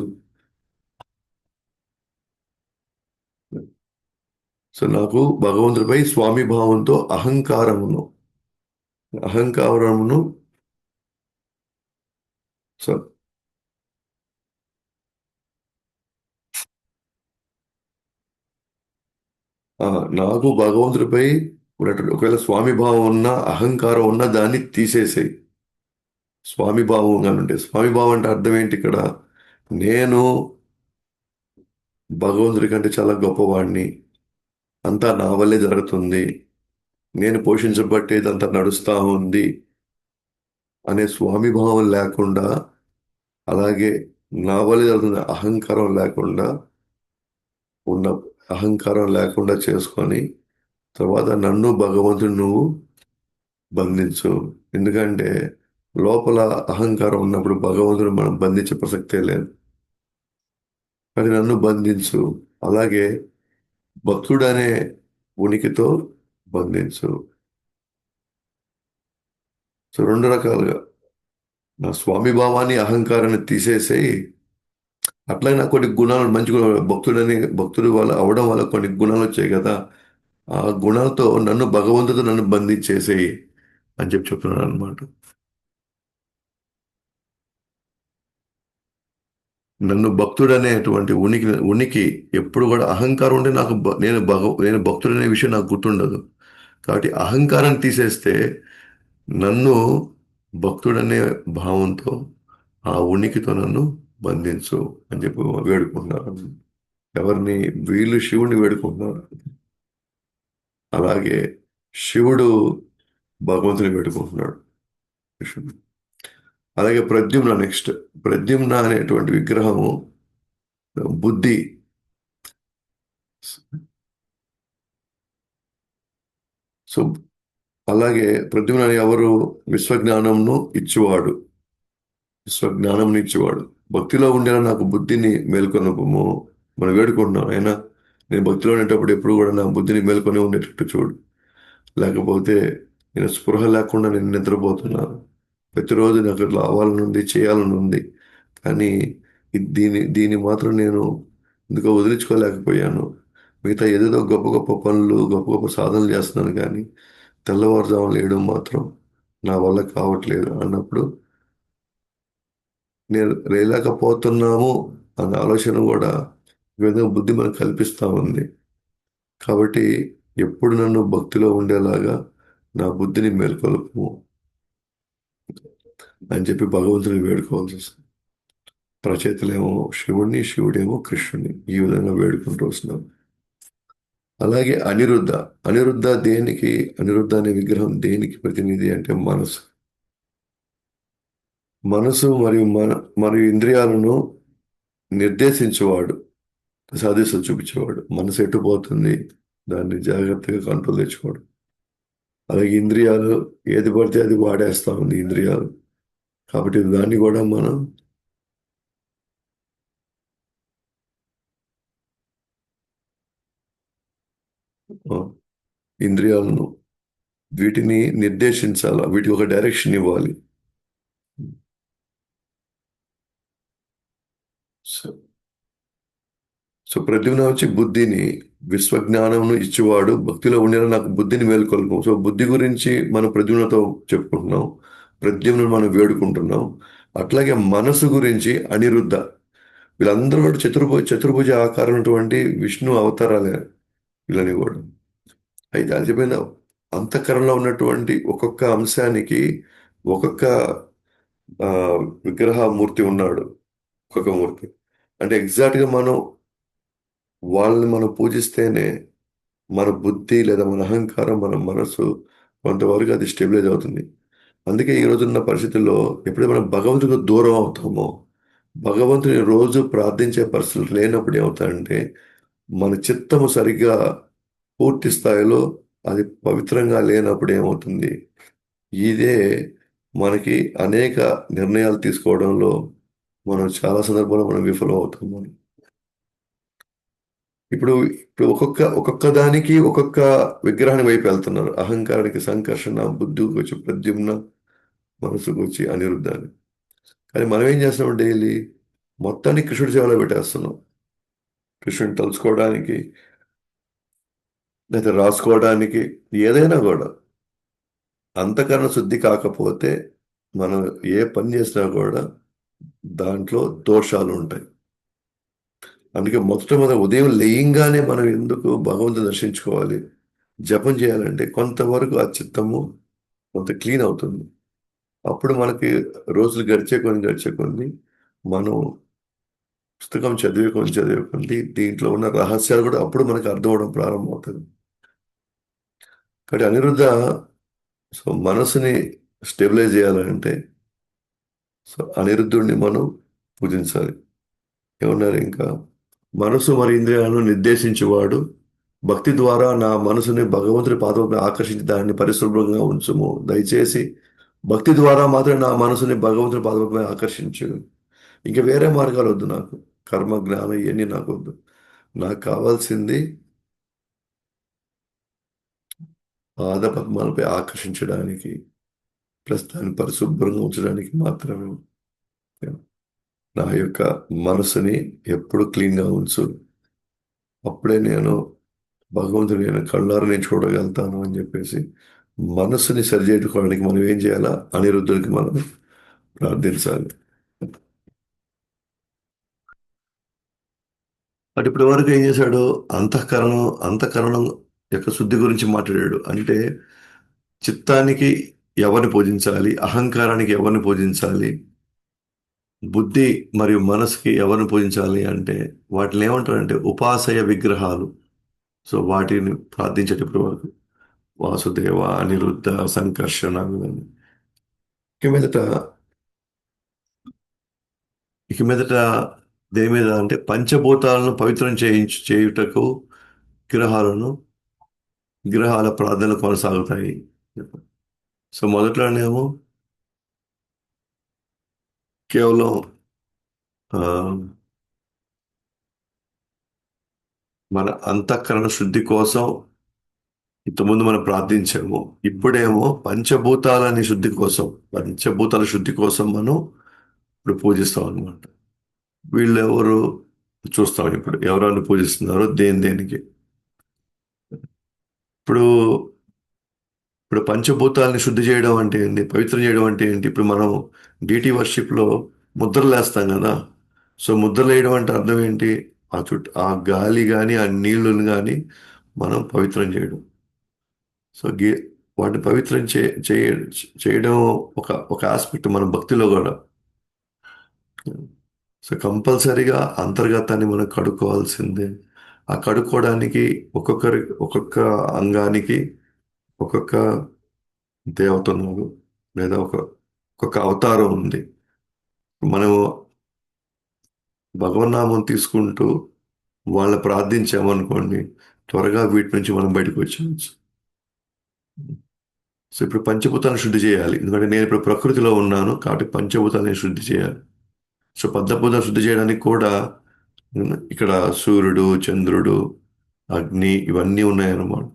సో నాకు భగవంతుడిపై స్వామి భావంతో అహంకారమును సో ఆ, నాకు భగవంతుడిపై ఉన్నటువంటి ఒకవేళ స్వామి భావం ఉన్నా అహంకారం ఉన్నా దాన్ని తీసేసేయి. స్వామి భావం అని అంటే స్వామి భావం అంటే అర్థం ఏంటి ఇక్కడ? నేను భగవంతుడి కంటే చాలా గొప్పవాడిని, అంతా నా వల్లే జరుగుతుంది, నేను పోషించబట్టే ఇదంతా నడుస్తా ఉంది అనే స్వామి భావం లేకుండా, అలాగే నా వల్లే జరుగుతుంది అహంకారం లేకుండా ఉన్న అహంకారం లేకుండా చేసుకొని తర్వాత నన్ను భగవంతుడు నువ్వు బంధించు. ఎందుకంటే లోపల అహంకారం ఉన్నప్పుడు భగవంతుడు మనం బంధించే ప్రసక్తే లేదు. అది నన్ను బంధించు. అలాగే భక్తుడనే ఉనికితో బంధించు. సో రెండు రకాలుగా నా స్వామి భావాన్ని అహంకారాన్ని తీసేసేయి, అట్లాగే నాకు కొన్ని గుణాలు మంచి గుణాలు భక్తుడు వల్ల అవడం వల్ల కొన్ని గుణాలు వచ్చాయి కదా. ఆ గుణాలతో నన్ను బంధించేసేయి అని చెప్పి చెప్తున్నాడు అనమాట. నన్ను భక్తుడనేటువంటి ఉనికి ఎప్పుడు కూడా అహంకారం ఉంటే నాకు నేను భక్తుడనే విషయం నాకు గుర్తుండదు. కాబట్టి అహంకారం తీసేస్తే నన్ను భక్తుడనే భావంతో ఆ ఉనికితో నన్ను బంధించు అని చెప్పి వేడుకుంటున్నారు. ఎవరిని? వీళ్ళు శివుణ్ణి వేడుకుంటున్నారు. అలాగే శివుడు భగవంతుని వేడుకుంటున్నాడు. కృష్ణుడు. అలాగే ప్రద్యుమ్న నెక్స్ట్. ప్రద్యుమ్న అనేటువంటి విగ్రహము బుద్ధి. సో అలాగే ప్రద్యుమ్న ఎవరు? విశ్వజ్ఞానంను ఇచ్చేవాడు. విశ్వజ్ఞానం ఇచ్చేవాడు. భక్తిలో ఉండేలా నాకు బుద్ధిని మేల్కొనము. మనం వేడుకుంటున్నాం అయినా నేను భక్తిలో ఉండేటప్పుడు ఎప్పుడు కూడా నా బుద్ధిని మేల్కొని ఉండేటట్టు చూడు. లేకపోతే నేను స్పృహ లేకుండా నేను నిద్రపోతున్నాను. ప్రతిరోజు నాకు ఇట్లా అవ్వాలని ఉంది, చేయాలని ఉంది. కానీ దీన్ని మాత్రం నేను ఎందుకో వదిలించుకోలేకపోయాను. మిగతా ఏదేదో గొప్ప గొప్ప పనులు, గొప్ప గొప్ప సాధనలు చేస్తున్నాను కానీ తెల్లవారుజామున లేయడం మాత్రం నా వల్ల కావట్లేదు అన్నప్పుడు నేను లేలేకపోతున్నాము అన్న ఆలోచన కూడా ఈ విధంగా బుద్ధి మనకు కల్పిస్తూ ఉంది. కాబట్టి ఎప్పుడు నన్ను భక్తిలో ఉండేలాగా నా బుద్ధిని మేల్కొల్పు అని చెప్పి భగవంతుని వేడుకోవాల్సి వస్తుంది. రచయితలేమో శివుణ్ణి, శివుడేమో కృష్ణుని ఈ విధంగా వేడుకుంటూ వస్తున్నాం. అలాగే అనిరుద్ధ అనే విగ్రహం దేనికి ప్రతినిధి అంటే మనసు. మనసు మరియు ఇంద్రియాలను నిర్దేశించేవాడు, సాధిస్తూ చూపించేవాడు. మనసు ఎట్టుపోతుంది దాన్ని జాగ్రత్తగా కంట్రోల్ తెచ్చుకోవడం. అలాగే ఇంద్రియాలు ఏది పడితే అది వాడేస్తా ఉంది ఇంద్రియాలు. కాబట్టి దాన్ని కూడా మనం ఆ, ఇంద్రియాలను వీటిని నిర్దేశించాలి, వీటికి ఒక డైరెక్షన్ ఇవ్వాలి. సో సో ప్రద్యుమ్న వచ్చి బుద్ధిని, విశ్వజ్ఞానమును ఇచ్చేవాడు. భక్తిలో ఉండేలా నాకు బుద్ధిని మేల్కొల్పు. సో బుద్ధి గురించి మనం ప్రద్యుమ్నతో చెప్పుకుంటున్నాం. ప్రద్యుమ్ను మనం వేడుకుంటున్నాం. అట్లాగే మనసు గురించి అనిరుద్ధ. వీళ్ళందరూ కూడా చతుర్భుజ ఆకారం ఉన్నటువంటి విష్ణు అవతారాలే వీళ్ళని కూడా. అయితే అది చెప్పిన అంతఃకరణలో ఉన్నటువంటి ఒక్కొక్క అంశానికి ఒక్కొక్క ఆ, విగ్రహమూర్తి ఉన్నాడు. ఒక్కొక్క మూర్తి అంటే ఎగ్జాక్ట్గా వాళ్ళని మనం పూజిస్తేనే మన బుద్ధి లేదా మన అహంకారం, మన మనసు కొంతవరకు అది స్టెబిలైజ్ అవుతుంది. అందుకే ఈ రోజున్న పరిస్థితుల్లో ఎప్పుడైతే మనం భగవంతుడికి దూరం అవుతామో, భగవంతుని రోజు ప్రార్థించే పరిస్థితులు లేనప్పుడు ఏమవుతాయంటే మన చిత్తము సరిగ్గా పూర్తి స్థాయిలో అది పవిత్రంగా లేనప్పుడు ఏమవుతుంది, ఇదే మనకి అనేక నిర్ణయాలు తీసుకోవడంలో మనం చాలా సందర్భాల్లో మనం విఫలం అవుతాము. ఇప్పుడు ఇప్పుడు ఒక్కొక్క దానికి ఒక్కొక్క విగ్రహాన్ని వైపు వెళ్తున్నారు. అహంకారానికి సంకర్షణ, బుద్ధికి వచ్చి ప్రద్యుమ్న, మనసుకు వచ్చి అనిరుద్ధాన్ని. కానీ మనం ఏం చేస్తున్నాం డైలీ? మొత్తాన్ని కృష్ణుడి సేవలో పెట్టేస్తున్నాం. కృష్ణుడిని తలుచుకోవడానికి లేదా రాసుకోవడానికి ఏదైనా కూడా అంతకన్నా శుద్ధి కాకపోతే మనం ఏ పని చేసినా కూడా దాంట్లో దోషాలు ఉంటాయి. అందుకే మొట్టమొదటి ఉదయం లేయంగానే మనం ఎందుకు భగవంతుని దర్శించుకోవాలి, జపం చేయాలంటే కొంతవరకు ఆ చిత్తము కొంత క్లీన్ అవుతుంది. అప్పుడు మనకి రోజులు గడిచే కొన్ని మనం పుస్తకం చదివే దీంట్లో ఉన్న రహస్యాలు కూడా అప్పుడు మనకు అర్థం అవడం ప్రారంభమవుతుంది. కాబట్టి అనిరుద్ధ సో మనసుని స్టెబిలైజ్ చేయాలంటే సో అనిరుద్ధుడిని మనం పూజించాలి. ఏమన్నారు ఇంకా? మనసు మరి ఇంద్రియాలను నిర్దేశించేవాడు. భక్తి ద్వారా నా మనసుని భగవంతుని పాదంపై ఆకర్షించి దాన్ని పరిశుభ్రంగా ఉంచుము. దయచేసి భక్తి ద్వారా మాత్రం నా మనసుని భగవంతుని పాదపై ఆకర్షించు. ఇంకా వేరే మార్గాలు వద్దు నాకు. కర్మ జ్ఞానం ఇవన్నీ నాకు వద్దు. నాకు కావాల్సింది పాదపద్మాలపై ఆకర్షించడానికి ప్లస్ దాన్ని పరిశుభ్రంగా ఉంచడానికి మాత్రమే. నా యొక్క మనసుని ఎప్పుడు క్లీన్గా ఉంచు, అప్పుడే నేను భగవంతుని నేను కళ్ళారా నేను చూడగలుగుతాను అని చెప్పేసి మనసుని సరిచేసుకోవడానికి మనం ఏం చేయాలా? అనిరుద్ధుడికి మనం ప్రార్థించాలి. అంటే ఇప్పటి వరకు ఏం చేశాడు? అంతఃకరణం యొక్క శుద్ధి గురించి మాట్లాడాడు. అంటే చిత్తానికి ఎవరిని పూజించాలి, అహంకారానికి ఎవరిని పూజించాలి, బుద్ధి మరియు మనసుకి ఎవరిని పూజించాలి అంటే వాటిని ఏమంటారంటే ఉపాసయ విగ్రహాలు. సో వాటిని ప్రార్థించేటప్పటి వరకు వాసుదేవ, అనిరుద్ధ, సంకర్షణ ఇవన్నీ. ఇక మీదట ఇక మీదట దేని మీద అంటే పంచభూతాలను పవిత్రం చేయుటకు విగ్రహాలను విగ్రహాల ప్రార్థనలు కొనసాగుతాయి. సో మొదట్లోనేమో కేవలం ఆ, మన అంతఃకరణ శుద్ధి కోసం ఇంతకుముందు మనం ప్రార్థించాము. ఇప్పుడేమో పంచభూతాల శుద్ధి కోసం మనం ఇప్పుడు పూజిస్తాం అనమాట. వీళ్ళెవరు? చూస్తాం ఇప్పుడు ఎవరెవరిని పూజిస్తున్నారో దేనికి. ఇప్పుడు ఇప్పుడు పంచభూతాలని శుద్ధి చేయడం అంటే ఏంటి? పవిత్రం చేయడం అంటే ఏంటి? ఇప్పుడు మనం డిటి వర్షిప్లో ముద్రలు వేస్తాం కదా. సో ముద్రలు వేయడం అంటే అర్థం ఏంటి? ఆ గాలి కానీ ఆ నీళ్ళను కానీ మనం పవిత్రం చేయడం. సో వాటిని పవిత్రం చేయడం ఒక ఒక ఆస్పెక్ట్ మన భక్తిలో కూడా. సో కంపల్సరీగా అంతర్గతాన్ని మనం కడుక్కోవాల్సిందే. ఆ కడుక్కోవడానికి ఒక్కొక్క అంగానికి ఒక్కొక్క దేవత ఉన్నారు, లేదా ఒక్కొక్క అవతారం ఉంది. మనము భగవన్నామం తీసుకుంటూ వాళ్ళ ప్రార్థించామనుకోండి, త్వరగా వీటి నుంచి మనం బయటకు వచ్చేయచ్చు. సో ఇప్పుడు పంచభూతాలను శుద్ధి చేయాలి, ఎందుకంటే నేను ఇప్పుడు ప్రకృతిలో ఉన్నాను కాబట్టి పంచభూతాలను శుద్ధి చేయాలి. సో పంచభూతాలను శుద్ధి చేయడానికి కూడా ఇక్కడ సూర్యుడు, చంద్రుడు, అగ్ని ఇవన్నీ ఉన్నాయన్నమాట.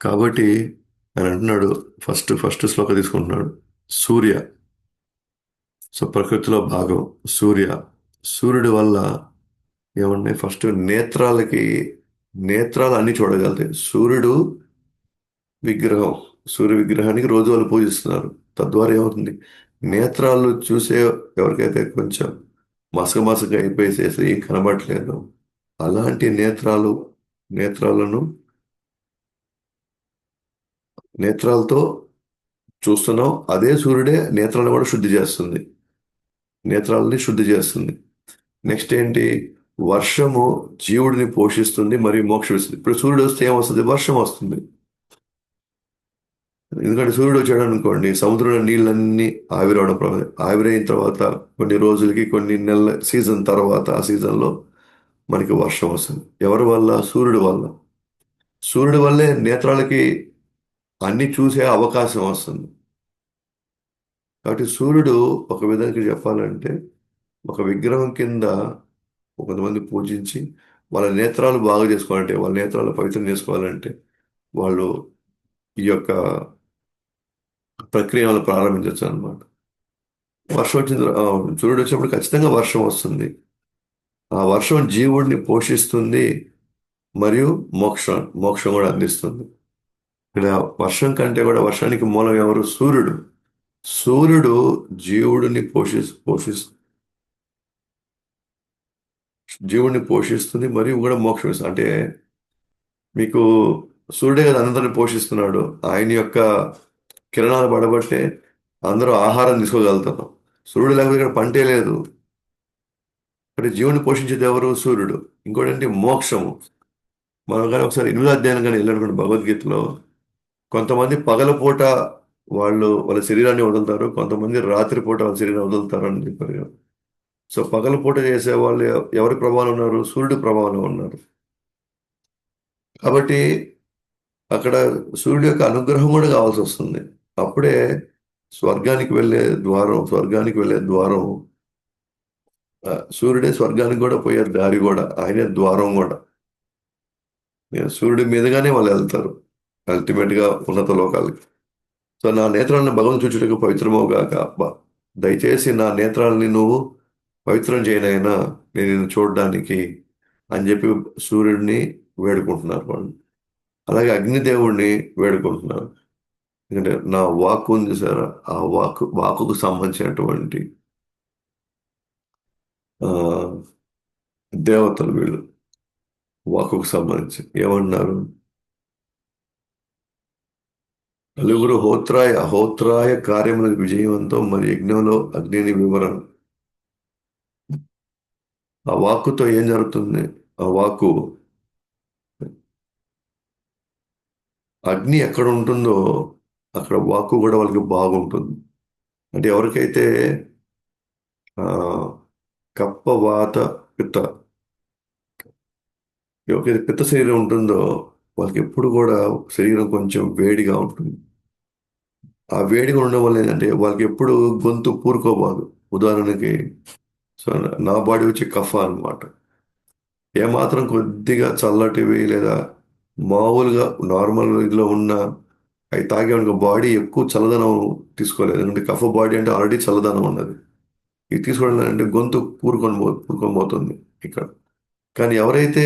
కాబట్టి ఆయన అంటున్నాడు, ఫస్ట్ శ్లోక తీసుకుంటున్నాడు. సూర్య, సో ప్రకృతిలో భాగం సూర్య. సూర్యుడి వల్ల ఏమన్నాయి? ఫస్ట్ నేత్రాలు అన్ని చూడగలుగుతాయి. విగ్రహం సూర్య విగ్రహానికి రోజు వాళ్ళు పూజిస్తున్నారు. తద్వారా ఏమవుతుంది? నేత్రాలు చూసే ఎవరికైతే కొంచెం మసక అయిపోయేసేసి కనబడట్లేదు, అలాంటి నేత్రాలను నేత్రాలతో చూస్తున్నాం. అదే సూర్యుడే నేత్రాలను కూడా శుద్ధి చేస్తుంది, నేత్రాలని శుద్ధి చేస్తుంది. నెక్స్ట్ ఏంటి? వర్షము జీవుడిని పోషిస్తుంది మరియు మోక్షం ఇస్తుంది. ఇప్పుడు సూర్యుడు వస్తే ఏమొస్తుంది? వర్షం వస్తుంది. ఎందుకంటే సూర్యుడు వచ్చాడు అనుకోండి, సముద్రంలో నీళ్ళన్నీ ఆవిరవడం ఆవిరైన తర్వాత కొన్ని రోజులకి, కొన్ని నెలల సీజన్ తర్వాత ఆ సీజన్లో మనకి వర్షం వస్తుంది. ఎవరి వల్ల? సూర్యుడి వల్ల. సూర్యుడి వల్లే నేత్రాలకి అన్ని చూసే అవకాశం వస్తుంది. కాబట్టి సూర్యుడు ఒక విధంగా చెప్పాలంటే ఒక విగ్రహం కింద కొంతమంది పూజించి వాళ్ళ నేత్రాలు బాగా చేసుకోవాలంటే, వాళ్ళ నేత్రాలు పవిత్రం చేసుకోవాలంటే వాళ్ళు ఈ యొక్క ప్రక్రియను ప్రారంభించవచ్చు అనమాట. వర్షం వచ్చిన సూర్యుడు వచ్చినప్పుడు ఖచ్చితంగా వర్షం వస్తుంది. ఆ వర్షం జీవుడిని పోషిస్తుంది మరియు మోక్షం కూడా అందిస్తుంది. ఇక్కడ వర్షం కంటే కూడా వర్షానికి మూలం ఎవరు? సూర్యుడు. సూర్యుడు జీవుడిని జీవుడిని పోషిస్తుంది మరియు కూడా మోక్షం ఇస్తుంది. అంటే మీకు సూర్యుడే కదా అందరిని పోషిస్తున్నాడు. ఆయన యొక్క కిరణాలు పడబట్టే అందరూ ఆహారం తీసుకోగలుగుతారు. సూర్యుడు లేకపోతే ఇక్కడ పంటే లేదు. ఇక్కడ జీవుని పోషించేది ఎవరు? సూర్యుడు. ఇంకోటి అంటే మోక్షము. మనం కానీ ఒకసారి 8వ అధ్యాయం కానీ వెళ్ళాలనుకోండి భగవద్గీతలో, కొంతమంది పగలపూట వాళ్ళ శరీరాన్ని వదులుతారు, కొంతమంది రాత్రిపూట వాళ్ళ శరీరాన్ని వదులుతారు అని చెప్పారు కదా. సో పగలపూట చేసే వాళ్ళు ఎవరి ప్రభావం ఉన్నారు? సూర్యుడి ప్రభావంలో ఉన్నారు. కాబట్టి అక్కడ సూర్యుడి యొక్క అనుగ్రహం కూడా కావాల్సి వస్తుంది. అప్పుడే స్వర్గానికి వెళ్ళే ద్వారం సూర్యుడే. స్వర్గానికి కూడా పోయే దారి కూడా ఆయనే, ద్వారం కూడా. సూర్యుడి మీదుగానే వాళ్ళు వెళ్తారు అల్టిమేట్ గా ఉన్నత లోకాలకి. సో నా నేత్రాలను భగవంతు చూచుటకు పవిత్రమవుగాక. దయచేసి నా నేత్రాలని నువ్వు పవిత్రం చేయనైనా నేను నిన్ను చూడడానికి అని చెప్పి సూర్యుడిని వేడుకుంటున్నారు వాళ్ళు. అలాగే అగ్నిదేవుడిని వేడుకుంటున్నారు. ఎందుకంటే నా వాక్కు ఉంది సార్, ఆ వాక్కుకు సంబంధించినటువంటి ఆ, దేవతలు వీళ్ళు. వాక్కుకు సంబంధించి ఏమన్నారు? నలుగురు హోత్రాయ కార్యములకు విజయవంతం మరి యజ్ఞంలో అగ్నిని వివరణ. ఆ వాక్కుతో ఏం జరుగుతుంది? ఆ వాక్కు అగ్ని ఎక్కడ ఉంటుందో అక్కడ వాక్కు కూడా వాళ్ళకి బాగుంటుంది. అంటే ఎవరికైతే ఆ, కప్ప వాత పిత్త, ఎవరికైతే పిత్త శరీరం ఉంటుందో వాళ్ళకి ఎప్పుడు కూడా శరీరం కొంచెం వేడిగా ఉంటుంది. ఆ వేడిగా ఉండడం వల్ల ఏంటంటే వాళ్ళకి ఎప్పుడు గొంతు పూరుకోబాదు. ఉదాహరణకి సో నా బాడీ వచ్చి కఫ అన్నమాట. ఏమాత్రం కొద్దిగా చల్లటివి లేదా మామూలుగా నార్మల్ ఇదిలో ఉన్న అవి తాగేవానికి బాడీ ఎక్కువ చల్లదనం తీసుకోలేదు. ఎందుకంటే కఫ బాడీ అంటే ఆల్రెడీ చల్లదనం ఉన్నది. ఇది తీసుకోవడం అంటే గొంతు పూరుకొని పోతుంది ఇక్కడ. కానీ ఎవరైతే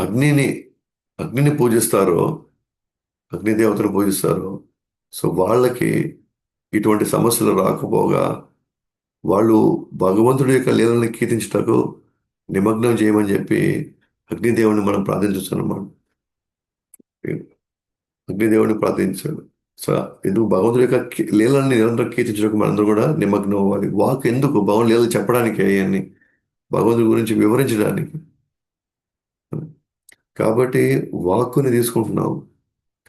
అగ్నిని అగ్నిని పూజిస్తారో, అగ్నిదేవతను పూజిస్తారో, సో వాళ్ళకి ఇటువంటి సమస్యలు రాకపోగా వాళ్ళు భగవంతుడి యొక్క లీలల్ని కీర్తించుటకు నిమగ్నం చేయమని చెప్పి అగ్నిదేవుని మనం ప్రార్థించవచ్చు అన్నమాట. అగ్నిదేవుని ప్రార్థించాడు. సో ఎందుకు భగవంతుడి యొక్క లీలల్ని నిరంతరం కీర్తించడానికి మనందరూ కూడా నిమగ్నం అవ్వాలి. వాక్ ఎందుకు? భగవంతుడి లీలలు చెప్పడానికి అవన్నీ, భగవంతుడి గురించి వివరించడానికి. కాబట్టి వాక్కుని తీసుకుంటున్నాం,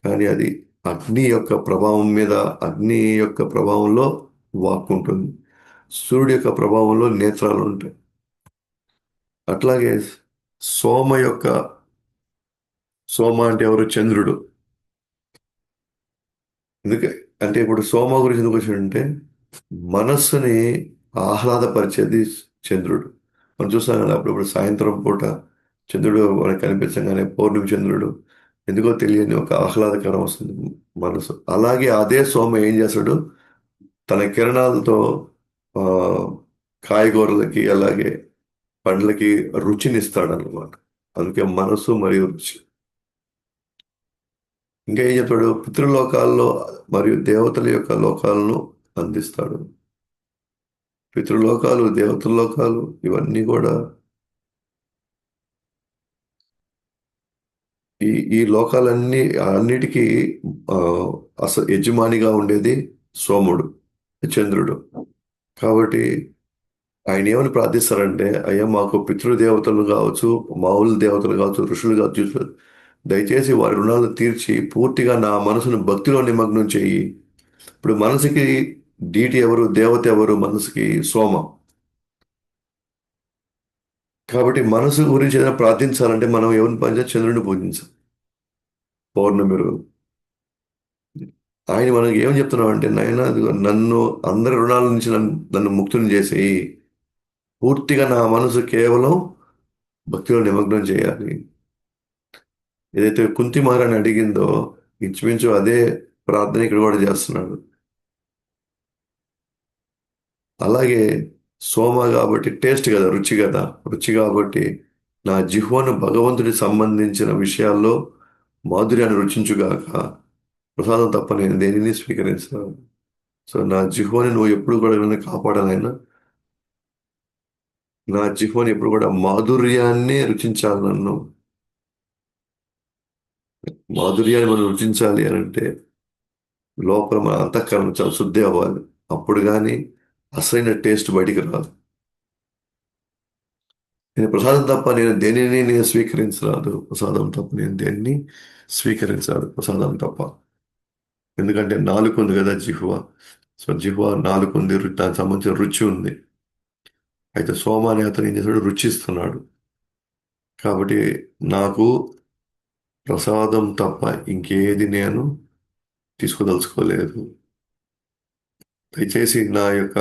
కానీ అది అగ్ని యొక్క ప్రభావం మీద, అగ్ని యొక్క ప్రభావంలో వాక్ ఉంటుంది. సూర్యుడి యొక్క ప్రభావంలో నేత్రాలు ఉంటాయి. అట్లాగే సోమ యొక్క, సోమ అంటే ఎవరు? చంద్రుడు. ఎందుకే అంటే ఇప్పుడు సోమ గురించి ఎందుకు వచ్చాడంటే మనస్సుని ఆహ్లాదపరిచేది చంద్రుడు. మనం చూస్తాం కదా అప్పుడప్పుడు సాయంత్రం పూట చంద్రుడు మనకు కనిపించగానే, పౌర్ణమి చంద్రుడు ఎందుకో తెలియని ఒక ఆహ్లాదకరం వస్తుంది మనసు. అలాగే అదే సోమ ఏం చేస్తాడు? తన కిరణాలతో ఆ, కాయగూరలకి అలాగే పండ్లకి రుచినిస్తాడు అన్నమాట. అందుకే మనసు మరియు రుచి. ఇంకా ఏం చెప్పాడు? పితృలోకాల్లో మరియు దేవతల యొక్క లోకాలను అందిస్తాడు. పితృలోకాలు, దేవతల లోకాలు ఇవన్నీ కూడా ఈ ఈ లోకాలన్నీ అన్నిటికీ ఆ, యజమానిగా ఉండేది సోముడు, చంద్రుడు. కాబట్టి ఆయన ఏమని ప్రార్థిస్తారంటే, అయ్యా మాకు పితృదేవతలు కావచ్చు, మామూలు దేవతలు కావచ్చు, ఋషులు కావచ్చు, దయచేసి వారి రుణాలు తీర్చి పూర్తిగా నా మనసును భక్తిలో నిమగ్నం చెయ్యి. ఇప్పుడు మనసుకి డీటి ఎవరు? దేవత ఎవరు? మనసుకి సోమ. కాబట్టి మనసు గురించి ఏదైనా ప్రార్థించాలంటే మనం ఎవరిని పూజించాలి? చంద్రుడిని పూజించాలి. పౌర్ణమి రోజు ఆయన మనకి ఏం చెప్తున్నాం అంటే, నాయన ఇదిగో నన్ను అందరి రుణాల నుంచి నన్ను ముక్తుని చేసేయి. పూర్తిగా నా మనసు కేవలం భక్తిలో నిమగ్నం చేయాలి. ఏదైతే కుంతి మహారాణి అడిగిందో ఇంచుమించు అదే ప్రార్థన ఇక్కడ కూడా చేస్తున్నాడు. అలాగే సోమ కాబట్టి టేస్ట్ కదా, రుచి కదా, రుచి కాబట్టి నా జిహ్వను భగవంతుడికి సంబంధించిన విషయాల్లో మాధుర్యాన్ని రుచించుగాక. ప్రసాదం తప్ప నేను దేనిని స్వీకరించను. సో నా జిహ్వని నువ్వు ఎప్పుడు కూడా నన్ను కాపాడాలైనా, నా జిహ్వని ఎప్పుడు కూడా మాధుర్యాన్ని రుచించాలి. నన్ను మాధుర్యాన్ని మనం రుచించాలి అని అంటే లోపల మన అంతఃకరణ చాలా శుద్ధి అవ్వాలి. అప్పుడు కానీ అసలైన టేస్ట్ బయటికి రాదు. నేను ప్రసాదం తప్ప నేను దేనిని నేను స్వీకరించరాదు. ప్రసాదం తప్ప నేను దేన్ని స్వీకరించరాదు. ప్రసాదం తప్ప. ఎందుకంటే నాలుక ఉంది కదా, జిహ్వ. సో జిహ్వ నాలుక ఉంది, దానికి సంబంధించిన రుచి ఉంది. అయితే సోమ అనే అతను ఏం చేశాడు? రుచిస్తున్నాడు. కాబట్టి నాకు ప్రసాదం తప్ప ఇంకేది నేను తీసుకోదలుచుకోలేదు. దయచేసి నా యొక్క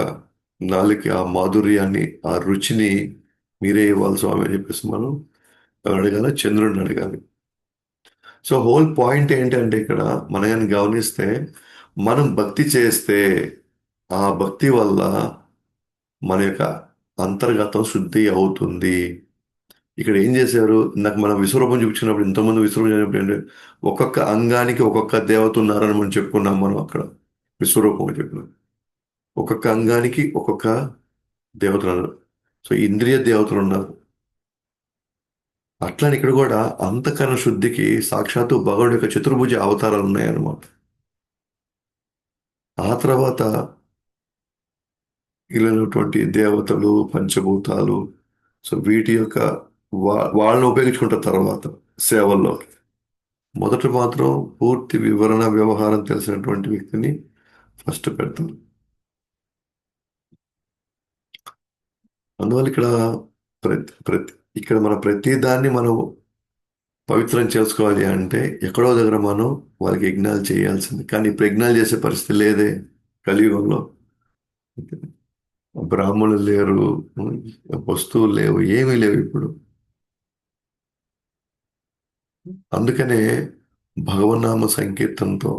నాలుక ఆ మాధుర్యాన్ని, ఆ రుచిని మీరే ఇవ్వాలి స్వామి అని చెప్పేసి మనం అడగాలి, చంద్రుడిని అడగాలి. సో హోల్ పాయింట్ ఏంటంటే ఇక్కడ మనం గమనిస్తే మనం భక్తి చేస్తే ఆ భక్తి వల్ల మన యొక్క అంతర్గతం శుద్ధి అవుతుంది. ఇక్కడ ఏం చేశారు? ఇందాక మనం విశ్వరూపం చూపించినప్పుడు, ఇంతకుముందు విశ్వరూపం చూసినప్పుడు ఏంటంటే ఒక్కొక్క అంగానికి ఒక్కొక్క దేవత ఉన్నారని మనం చెప్పుకున్నాం మనం అక్కడ విశ్వరూపం చెప్పినాం. ఒక్కొక్క అంగానికి ఒక్కొక్క దేవతలు ఉన్నారు. సో ఇంద్రియ దేవతలు ఉన్నారు. అట్లానే ఇక్కడ కూడా అంతఃకరణ శుద్ధికి సాక్షాత్తు భగవానుడి యొక్క చతుర్భుజ అవతారాలు ఉన్నాయన్నమాట. ఆ తర్వాత ఇలాంటి దేవతలు, పంచభూతాలు, సో వీటి యొక్క వాళ్ళని ఉపయోగించుకుంటారు తర్వాత సేవల్లో. మొదట మాత్రం పూర్తి వివరణ వ్యవహారం తెలిసినటువంటి వ్యక్తిని ఫస్ట్ పెడతారు. అందువల్ల ఇక్కడ ప్రతి ప్రతి ఇక్కడ మన ప్రతి దాన్ని మనం పవిత్రం చేసుకోవాలి అంటే ఎక్కడో దగ్గర మనం వాళ్ళకి యజ్ఞాలు చేయాల్సింది. కానీ ఇప్పుడు యజ్ఞాలు చేసే పరిస్థితి లేదే కలియుగంలో. బ్రాహ్మణులు లేరు, వస్తువులు లేవు, ఏమీ లేవు ఇప్పుడు. అందుకనే భగవన్నామ సంకీర్తనతో,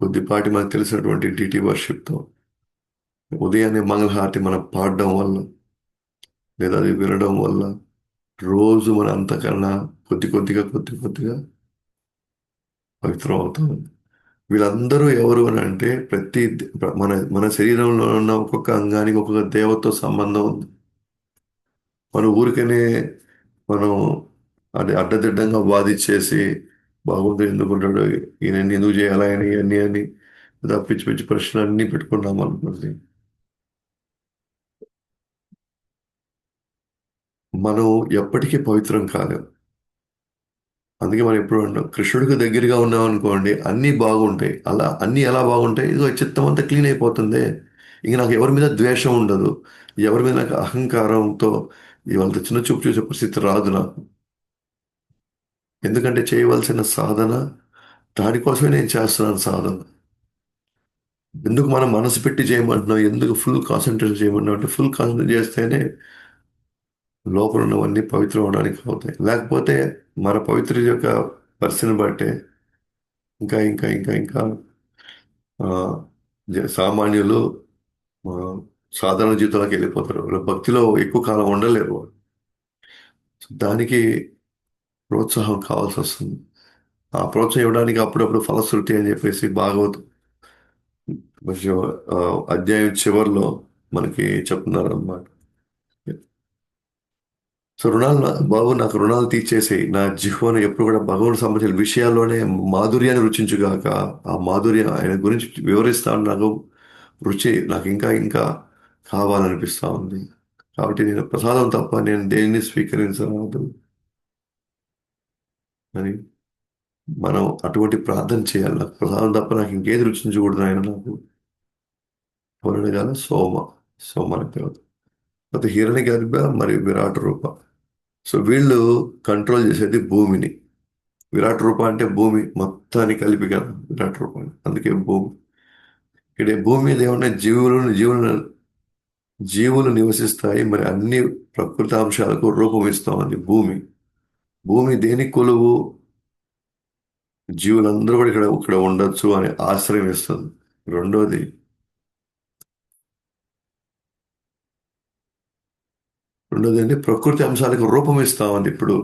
కొద్దిపాటి మనకు తెలిసినటువంటి డిటి వర్షిప్తో, ఉదయాన్నే మంగళహారతి మనం పాడడం వల్ల లేదా అది వినడం వల్ల రోజు మన అంతకన్నా కొద్ది కొద్దిగా పవిత్రం అవుతాం. వీళ్ళందరూ ఎవరు అని అంటే ప్రతి మన మన శరీరంలో ఉన్న ఒక్కొక్క అంగానికి ఒక్కొక్క దేవతతో సంబంధం ఉంది. మన ఊరికనే మనం అది అడ్డదిడ్డంగా వాదిచ్చేసి భగవంతుడు ఎందుకుంటాడు, ఈయన ఎందుకు చేయాలి ఆయన ఇవన్నీ అని పిచ్చి పిచ్చి ప్రశ్నలు అన్నీ పెట్టుకున్నాం అనుకోండి, మనం ఎప్పటికీ పవిత్రం కాలేం. అందుకే మనం ఎప్పుడు అంటాం కృష్ణుడికి దగ్గరగా ఉన్నాం అనుకోండి అన్నీ బాగుంటాయి. అలా అన్నీ ఎలా బాగుంటాయి, ఇదిగో చిత్తం అంతా క్లీన్ అయిపోతుంది. ఇంక నాకు ఎవరి మీద ద్వేషం ఉండదు, ఎవరి మీద నాకు అహంకారంతో ఇవాళ చిన్న చూపు చూసే పరిస్థితి రాదు నాకు. ఎందుకంటే చేయవలసిన సాధన దానికోసమే నేను చేస్తున్నాను సాధన. ఎందుకు మనం మనసు పెట్టి చేయమంటున్నాం, ఎందుకు ఫుల్ కాన్సన్ట్రేట్ చేయమంటున్నాం అంటే ఫుల్ కాన్సన్ట్రేట్ చేస్తేనే లోపల ఉన్నవన్నీ పవిత్రం అవడానికి అవుతాయి. లేకపోతే మన పవిత్ర యొక్క పరిస్థితిని బట్టే ఇంకా ఆ, సామాన్యులు ఆ, సాధారణ జీవితంలోకి వెళ్ళిపోతారు. వాళ్ళు భక్తిలో ఎక్కువ కాలం ఉండలేరు వాళ్ళు. దానికి ప్రోత్సాహం కావాల్సి వస్తుంది. ఆ ప్రోత్సాహం ఇవ్వడానికి అప్పుడప్పుడు ఫలశ్రుతి అని చెప్పేసి భాగవతం కొంచెం ఆ, అధ్యాయం చివరిలో మనకి చెప్తున్నారు అన్నమాట. సో బాబు నాకు రుణాలు తీర్చేసి నా జిహ్వను ఎప్పుడు కూడా భగవంతుడు సంబంధించిన విషయాల్లోనే మాధుర్యాన్ని రుచించుగాక. ఆ మాధుర్యం ఆయన గురించి వివరిస్తాను. నాకు రుచి నాకు ఇంకా కావాలనిపిస్తా ఉంది. కాబట్టి నేను ప్రసాదం తప్ప నేను దేన్ని స్వీకరించరాదు అని మనం అటువంటి ప్రార్థన చేయాలి. నాకు ప్రసాదం తప్ప నాకు ఇంకేది రుచించకూడదు ఆయన నాకు పొరడగాల సోమ అని పేరు. అయితే హిరణ్య గర్భ మరియు విరాట్ రూప. సో వీళ్ళు కంట్రోల్ చేసేది భూమిని. విరాట్ రూప అంటే భూమి మొత్తాన్ని కలిపి కదా విరాట్ రూపం. అందుకే భూమి. ఇక్కడ భూమి మీద ఏమన్నా జీవులు నివసిస్తాయి. మరి అన్ని ప్రకృతి అంశాలకు రూపం ఇస్తామంది భూమి. భూమి దేనికి కొలువు? జీవులందరూ కూడా ఇక్కడ ఇక్కడ ఉండొచ్చు అని ఆశ్రయం ఇస్తుంది. రెండోది రెండోది అంటే ప్రకృతి అంశాలకు రూపం ఇస్తామండి. ఇప్పుడు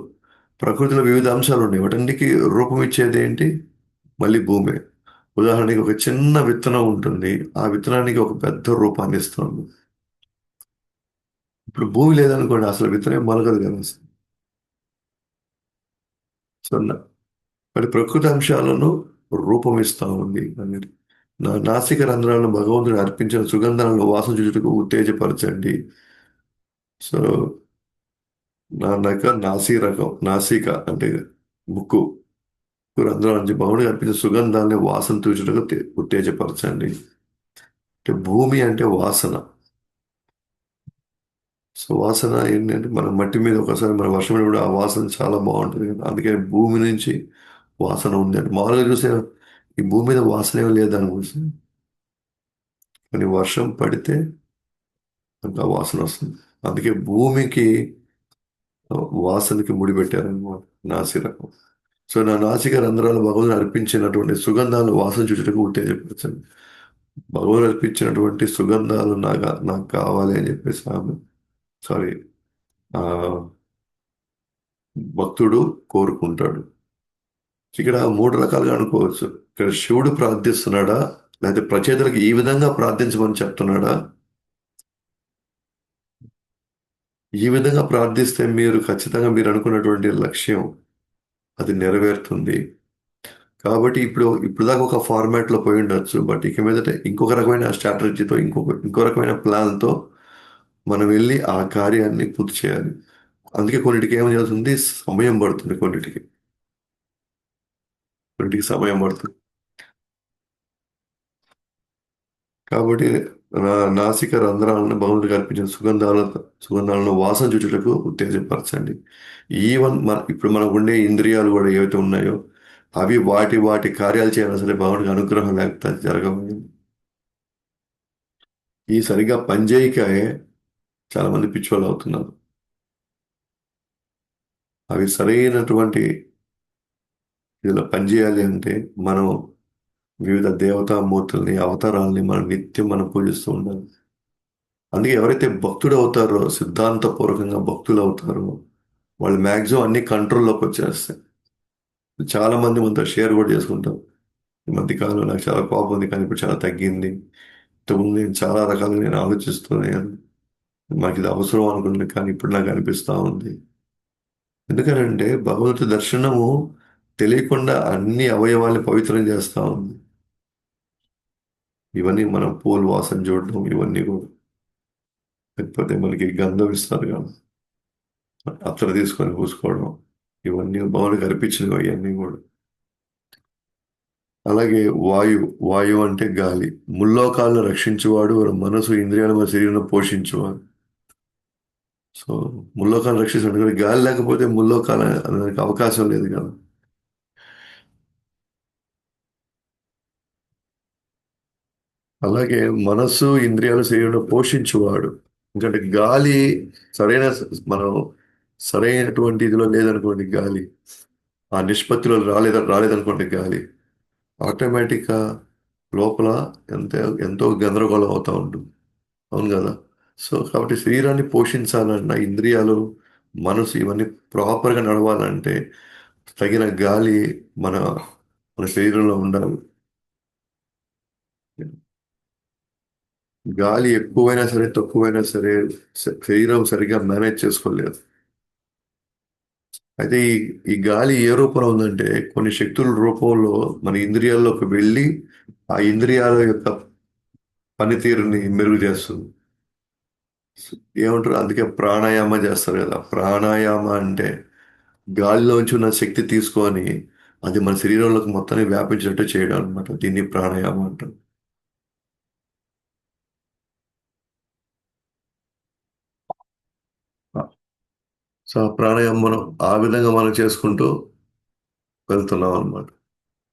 ప్రకృతిలో వివిధ అంశాలు ఉన్నాయి. వాటన్నిటికీ రూపం ఇచ్చేది ఏంటి? మళ్ళీ భూమి. ఉదాహరణకి ఒక చిన్న విత్తనం ఉంటుంది, ఆ విత్తనానికి ఒక పెద్ద రూపాన్ని ఇస్తుంది. ఇప్పుడు భూమి లేదనుకోండి అసలు విత్తనం మొలకదు కదా అసలు. సో మరి ప్రకృతి అంశాలను రూపం ఇస్తా ఉంది అనేది. నా నాసిక రంధ్రాలను భగవంతుడు అర్పించిన సుగంధాలను వాసన చూచుటకు ఉత్తేజపరచండి. సో నాసిక అంటే ముక్కు రంధ్రాల నుంచి భగవంతుడు అర్పించిన సుగంధాలని వాసన చూచుటకు ఉత్తేజపరచండి. అంటే భూమి అంటే వాసన. సో వాసన ఏంటంటే మన మట్టి మీద ఒకసారి మన వర్షం పడినప్పుడు ఆ వాసన చాలా బాగుంటుంది కదా. అందుకని భూమి నుంచి వాసన ఉంది అంటే మామూలుగా చూసే ఈ భూమి మీద వాసన ఏమి లేదనుకుంటుంది, కానీ వర్షం పడితే మనకు ఆ వాసన వస్తుంది. అందుకే భూమికి వాసనకి ముడిపెట్టారనమాట నాసిరకం. సో నా నాసిక రంధ్రాలు భగవంతుడు అర్పించినటువంటి సుగంధాలను వాసన చూచుటకు ఉత్తేజపరచండి. భగవాన్ అర్పించినటువంటి సుగంధాలు నాకు కావాలి అని చెప్పేసి ఆమె సారీ ఆ భక్తుడు కోరుకుంటాడు. ఇక్కడ మూడు రకాలుగా అనుకోవచ్చు. ఇక్కడ శివుడు ప్రార్థిస్తున్నాడా, లేకపోతే ప్రచేతలకు ఈ విధంగా ప్రార్థించమని చెప్తున్నాడా? ఈ విధంగా ప్రార్థిస్తే మీరు ఖచ్చితంగా మీరు అనుకున్నటువంటి లక్ష్యం అది నెరవేరుతుంది. కాబట్టి ఇప్పుడు దాకా ఒక ఫార్మాట్ లో పోయి ఉండొచ్చు, బట్ ఇక మీదట ఇంకొక రకమైన స్ట్రాటజీతో ఇంకో రకమైన ప్లాన్ తో మనం వెళ్ళి ఆ కార్యాన్ని పూర్తి చేయాలి. అందుకే కొన్నిటికి ఏం చేస్తుంది, సమయం పడుతుంది. కొన్నిటికి సమయం పడుతుంది. కాబట్టి నాసిక రంధ్రాలను భగవంతుడు కల్పించిన సుగంధాలను వాసన చూచుటకు ఉత్తేజపరచండి. ఈవెన్ ఇప్పుడు మనకు ఉండే ఇంద్రియాలు కూడా ఏవైతే ఉన్నాయో అవి వాటి కార్యాలు చేయాలి. సరే భగవంతుడికి అనుగ్రహం లేకపోతే అది జరగవు. ఈ సరిగా పనిచేయకే చాలా మంది పిచ్చోళ్ళు అవుతున్నారు. అవి సరైనటువంటి ఇదిలో పనిచేయాలి అంటే మనం వివిధ దేవతామూర్తుల్ని అవతారాలని మనం నిత్యం పూజిస్తూ ఉండాలి. అందుకే ఎవరైతే భక్తుడు అవుతారో, సిద్ధాంతపూర్వకంగా భక్తులు అవుతారో వాళ్ళు మ్యాక్సిమం అన్ని కంట్రోల్లోకి వచ్చేస్తాయి. చాలా మంది మనతో షేర్ కూడా చేసుకుంటాం. ఈ మధ్య కాలంలో నాకు చాలా కోపం ఉంది కానీ ఇప్పుడు చాలా తగ్గింది. ఇంతకుముందు నేను చాలా రకాలుగా నేను ఆలోచిస్తున్నాను, మాకు ఇది అవసరం అనుకున్నాను కానీ ఇప్పుడు నాకు అనిపిస్తా ఉంది. ఎందుకనంటే భగవంతుడి దర్శనము తెలియకుండా అన్ని అవయవాల్ని పవిత్రం చేస్తా ఉంది. ఇవన్నీ మనం పూలు వాసన చూడడం ఇవన్నీ కూడా, లేకపోతే మనకి గంధం ఇస్తారు కదా, అత్తరు తీసుకొని పూసుకోవడం, ఇవన్నీ భగవానికి అర్పించినవి అవన్నీ కూడా. అలాగే వాయువు అంటే గాలి. ముల్లోకాలను రక్షించువాడు, మనసు ఇంద్రియాలు మన శరీరం పోషించువాడు. సో ముల్లోకాలను రక్షించడానికి గాలి లేకపోతే ముల్లోకాల అనడానికి అవకాశం లేదు కదా. అలాగే మనస్సు ఇంద్రియాలు శరీరంలో పోషించువాడు. ఎందుకంటే గాలి సరైన మనం సరైనటువంటి ఇదిలో లేదనుకోండి గాలి, ఆ నిష్పత్తిలో రాలేదనుకోండి గాలి, ఆటోమేటిక్గా లోపల ఎంత ఎంతో గందరగోళం అవుతా ఉంటుంది. అవును కదా. సో కాబట్టి శరీరాన్ని పోషించాలన్నా ఇంద్రియాలు మనసు ఇవన్నీ ప్రాపర్గా నడవాలంటే తగిన గాలి మన మన శరీరంలో ఉండాలి. గాలి ఎక్కువైనా సరే తక్కువైనా సరే శరీరం సరిగ్గా మేనేజ్ చేసుకోలేదు. అయితే ఈ గాలి ఏ రూపంలో ఉందంటే కొన్ని శక్తుల రూపంలో మన ఇంద్రియాల్లోకి వెళ్ళి ఆ ఇంద్రియాల యొక్క పనితీరుని మెరుగు చేస్తుంది. ఏమంటారు, అందుకే ప్రాణాయామ చేస్తారు కదా. ప్రాణాయామ అంటే గాలిలోంచి ఉన్న శక్తి తీసుకొని అది మన శరీరంలోకి మొత్తాన్ని వ్యాపించినట్టు చేయడం అనమాట. దీన్ని ప్రాణాయామం అంటారు. సో ఆ ప్రాణాయామం మనం ఆ విధంగా మనం చేసుకుంటూ వెళ్తున్నాం అనమాట.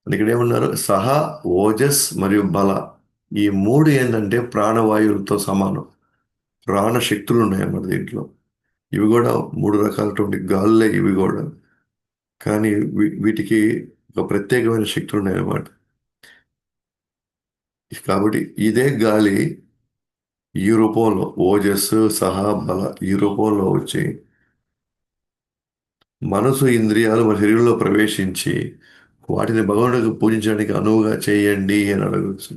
ఇక్కడ ఏమన్నారు, సహా, ఓజస్ మరియు బల, ఈ మూడు ఏంటంటే ప్రాణవాయువులతో సమానం. ప్రాణ శక్తులు ఉన్నాయన్నమాట దీంట్లో. ఇవి కూడా మూడు రకాలటువంటి గాలులే ఇవి కూడా. కానీ వీటికి ఒక ప్రత్యేకమైన శక్తులు ఉన్నాయన్నమాట. కాబట్టి ఇదే గాలి ఈ రూపంలో ఓజస్సు సహా బల ఈ రూపంలో వచ్చి మనసు ఇంద్రియాలు మన శరీరంలో ప్రవేశించి వాటిని భగవంతుడికి పూజించడానికి అనువుగా చేయండి అని అడగచ్చు.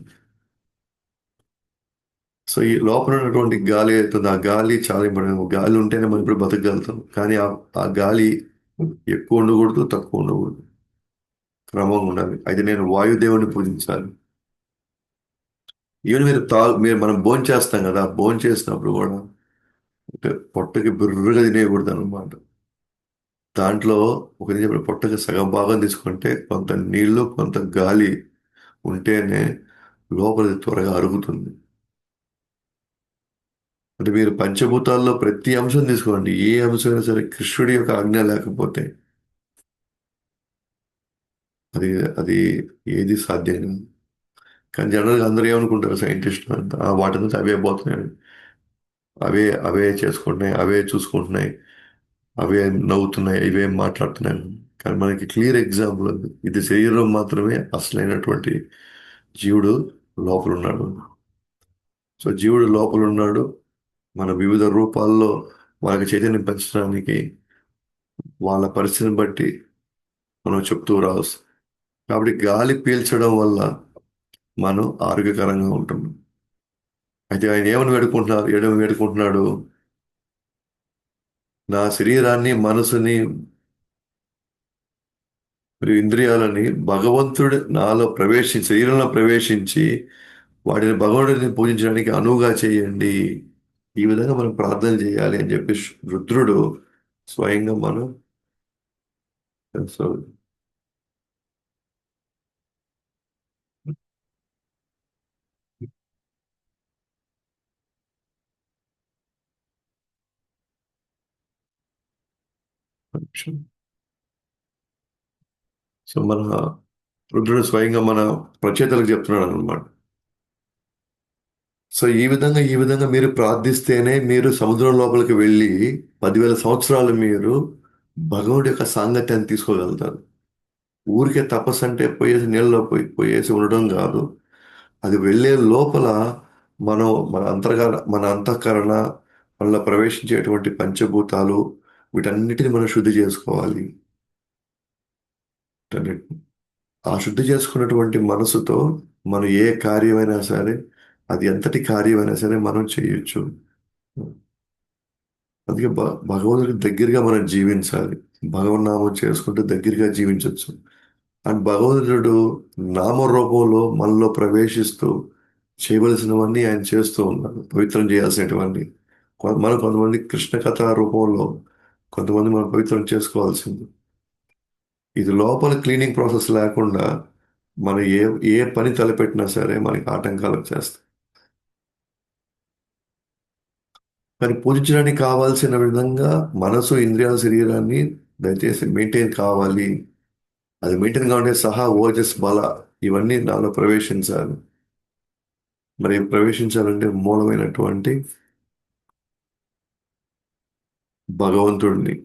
సో ఈ లోపల ఉన్నటువంటి గాలి అవుతుంది, ఆ గాలి చాలా ఇంపార్టెంట్. గాలి ఉంటేనే మనం ఇప్పుడు బతకగలుగుతాం. కానీ ఆ గాలి ఎక్కువ ఉండకూడదు, తక్కువ ఉండకూడదు, క్రమంగా ఉండాలి. అయితే నేను వాయుదేవుని పూజించాలి. ఈవెన్ మీరు మనం భోజనం చేస్తాం కదా, భోజనం చేసినప్పుడు కూడా అంటే పొట్టకి బిర్రుగా తినేయకూడదు అనమాట. దాంట్లో ఒక నిజం, పొట్టకి సగం భాగం తీసుకుంటే కొంత నీళ్లు కొంత గాలి ఉంటేనే లోపలిది త్వరగా అరుగుతుంది. అంటే మీరు పంచభూతాల్లో ప్రతి అంశం తీసుకోండి, ఏ అంశమైనా సరే కృష్ణుడి యొక్క ఆజ్ఞ లేకపోతే అది అది ఏది సాధ్యం కాదు. కానీ జనరల్గా అందరూ ఏమనుకుంటారు, సైంటిస్టులు అంతా వాటితో అవే పోతున్నాయి, అవే చేసుకుంటున్నాయి, అవే చూసుకుంటున్నాయి, అవే నవ్వుతున్నాయి, ఇవే మాట్లాడుతున్నాయి. కానీ మనకి క్లియర్ ఎగ్జాంపుల్ ఉంది. ఇది శరీరం మాత్రమే అసలైనటువంటి జీవుడు. లోపల ఉన్నాడు. సో జీవుడు లోపల ఉన్నాడు. మన వివిధ రూపాల్లో వాళ్ళకి చైతన్యం పెంచడానికి వాళ్ళ పరిస్థితిని బట్టి మనం చెప్తూ రావచ్చు. కాబట్టి గాలి పీల్చడం వల్ల మనం ఆరోగ్యకరంగా ఉంటున్నాం. అయితే ఆయన ఏమని వేడుకుంటున్నాడు? నా శరీరాన్ని, మనసుని మరియు ఇంద్రియాలని భగవంతుడు నాలో శరీరంలో ప్రవేశించి వాటిని భగవంతుడిని పూజించడానికి అనువుగా చేయండి. ఈ విధంగా మనం ప్రార్థన చేయాలి అని చెప్పి రుద్రుడు స్వయంగా మనం సో సో మన రుద్రుడు స్వయంగా మన ప్రచేతలకు చెప్తున్నాడు అనమాట. సో ఈ విధంగా మీరు ప్రార్థిస్తేనే మీరు సముద్రం లోపలికి వెళ్ళి 10,000 సంవత్సరాలు మీరు భగవంతుడి యొక్క సాంగత్యాన్ని తీసుకోగలుగుతారు. ఊరికే తపస్సు అంటే పోయేసి నీళ్ళలో పోయేసి ఉండడం కాదు. అది వెళ్ళే లోపల మనం మన అంతఃకరణ మనలో ప్రవేశించేటువంటి పంచభూతాలు వీటన్నిటిని మనం శుద్ధి చేసుకోవాలి. వీటన్నిటిని. ఆ శుద్ధి చేసుకున్నటువంటి మనసుతో మనం ఏ కార్యమైనా సరే, అది ఎంతటి కార్యమైనా సరే మనం చేయొచ్చు. అందుకే భగవంతుడికి దగ్గరగా మనం జీవించాలి. భగవన్నామం చేసుకుంటూ దగ్గరగా జీవించవచ్చు. అండ్ భగవంతుడు నామరూపంలో మనలో ప్రవేశిస్తూ చేయవలసినవన్నీ ఆయన చేస్తూ ఉన్నారు. పవిత్రం చేయాల్సినటువంటి మనం కొంతమంది కృష్ణ కథ రూపంలో కొంతమంది మనం పవిత్రం చేసుకోవాల్సింది. ఇది లోపల క్లీనింగ్ ప్రాసెస్ లేకుండా మనం ఏ పని తలపెట్టినా సరే మనకి ఆటంకాలు వచ్చేస్తాయి. కానీ పూజించడానికి కావాల్సిన విధంగా మనసు, ఇంద్రియాల, శరీరాన్ని దయచేసి మెయింటైన్ కావాలి. అది మెయింటైన్ కావాలంటే సహా ఓజస్ బల ఇవన్నీ నాలో ప్రవేశించాలి. మరి ప్రవేశించాలంటే మూలమైనటువంటి భగవంతుడిని,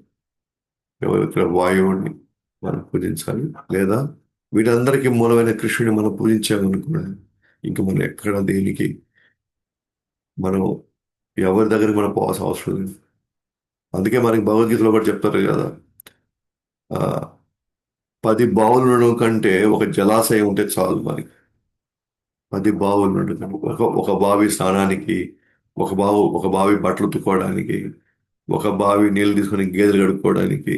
ఇక్కడ వాయువుని మనం పూజించాలి. లేదా వీటందరికీ మూలమైన కృష్ణుని మనం పూజించామనుకున్నాం, ఇంక మనం ఎక్కడ దేనికి మనం ఎవరి దగ్గరికి మనం పోవాల్సిన అవసరం లేదు. అందుకే మనకి భగవద్గీతలో కూడా చెప్తారు కదా, ఆ 10 బావులు ఉండడం కంటే ఒక జలాశయం ఉంటే చాలు మనకి. 10 బావులు ఉండడం, ఒక బావి స్నానానికి, ఒక బావి బట్టలు ఉతుక్కోవడానికి, ఒక బావి నీళ్ళు తీసుకొని గేదెలు కడుక్కోవడానికి,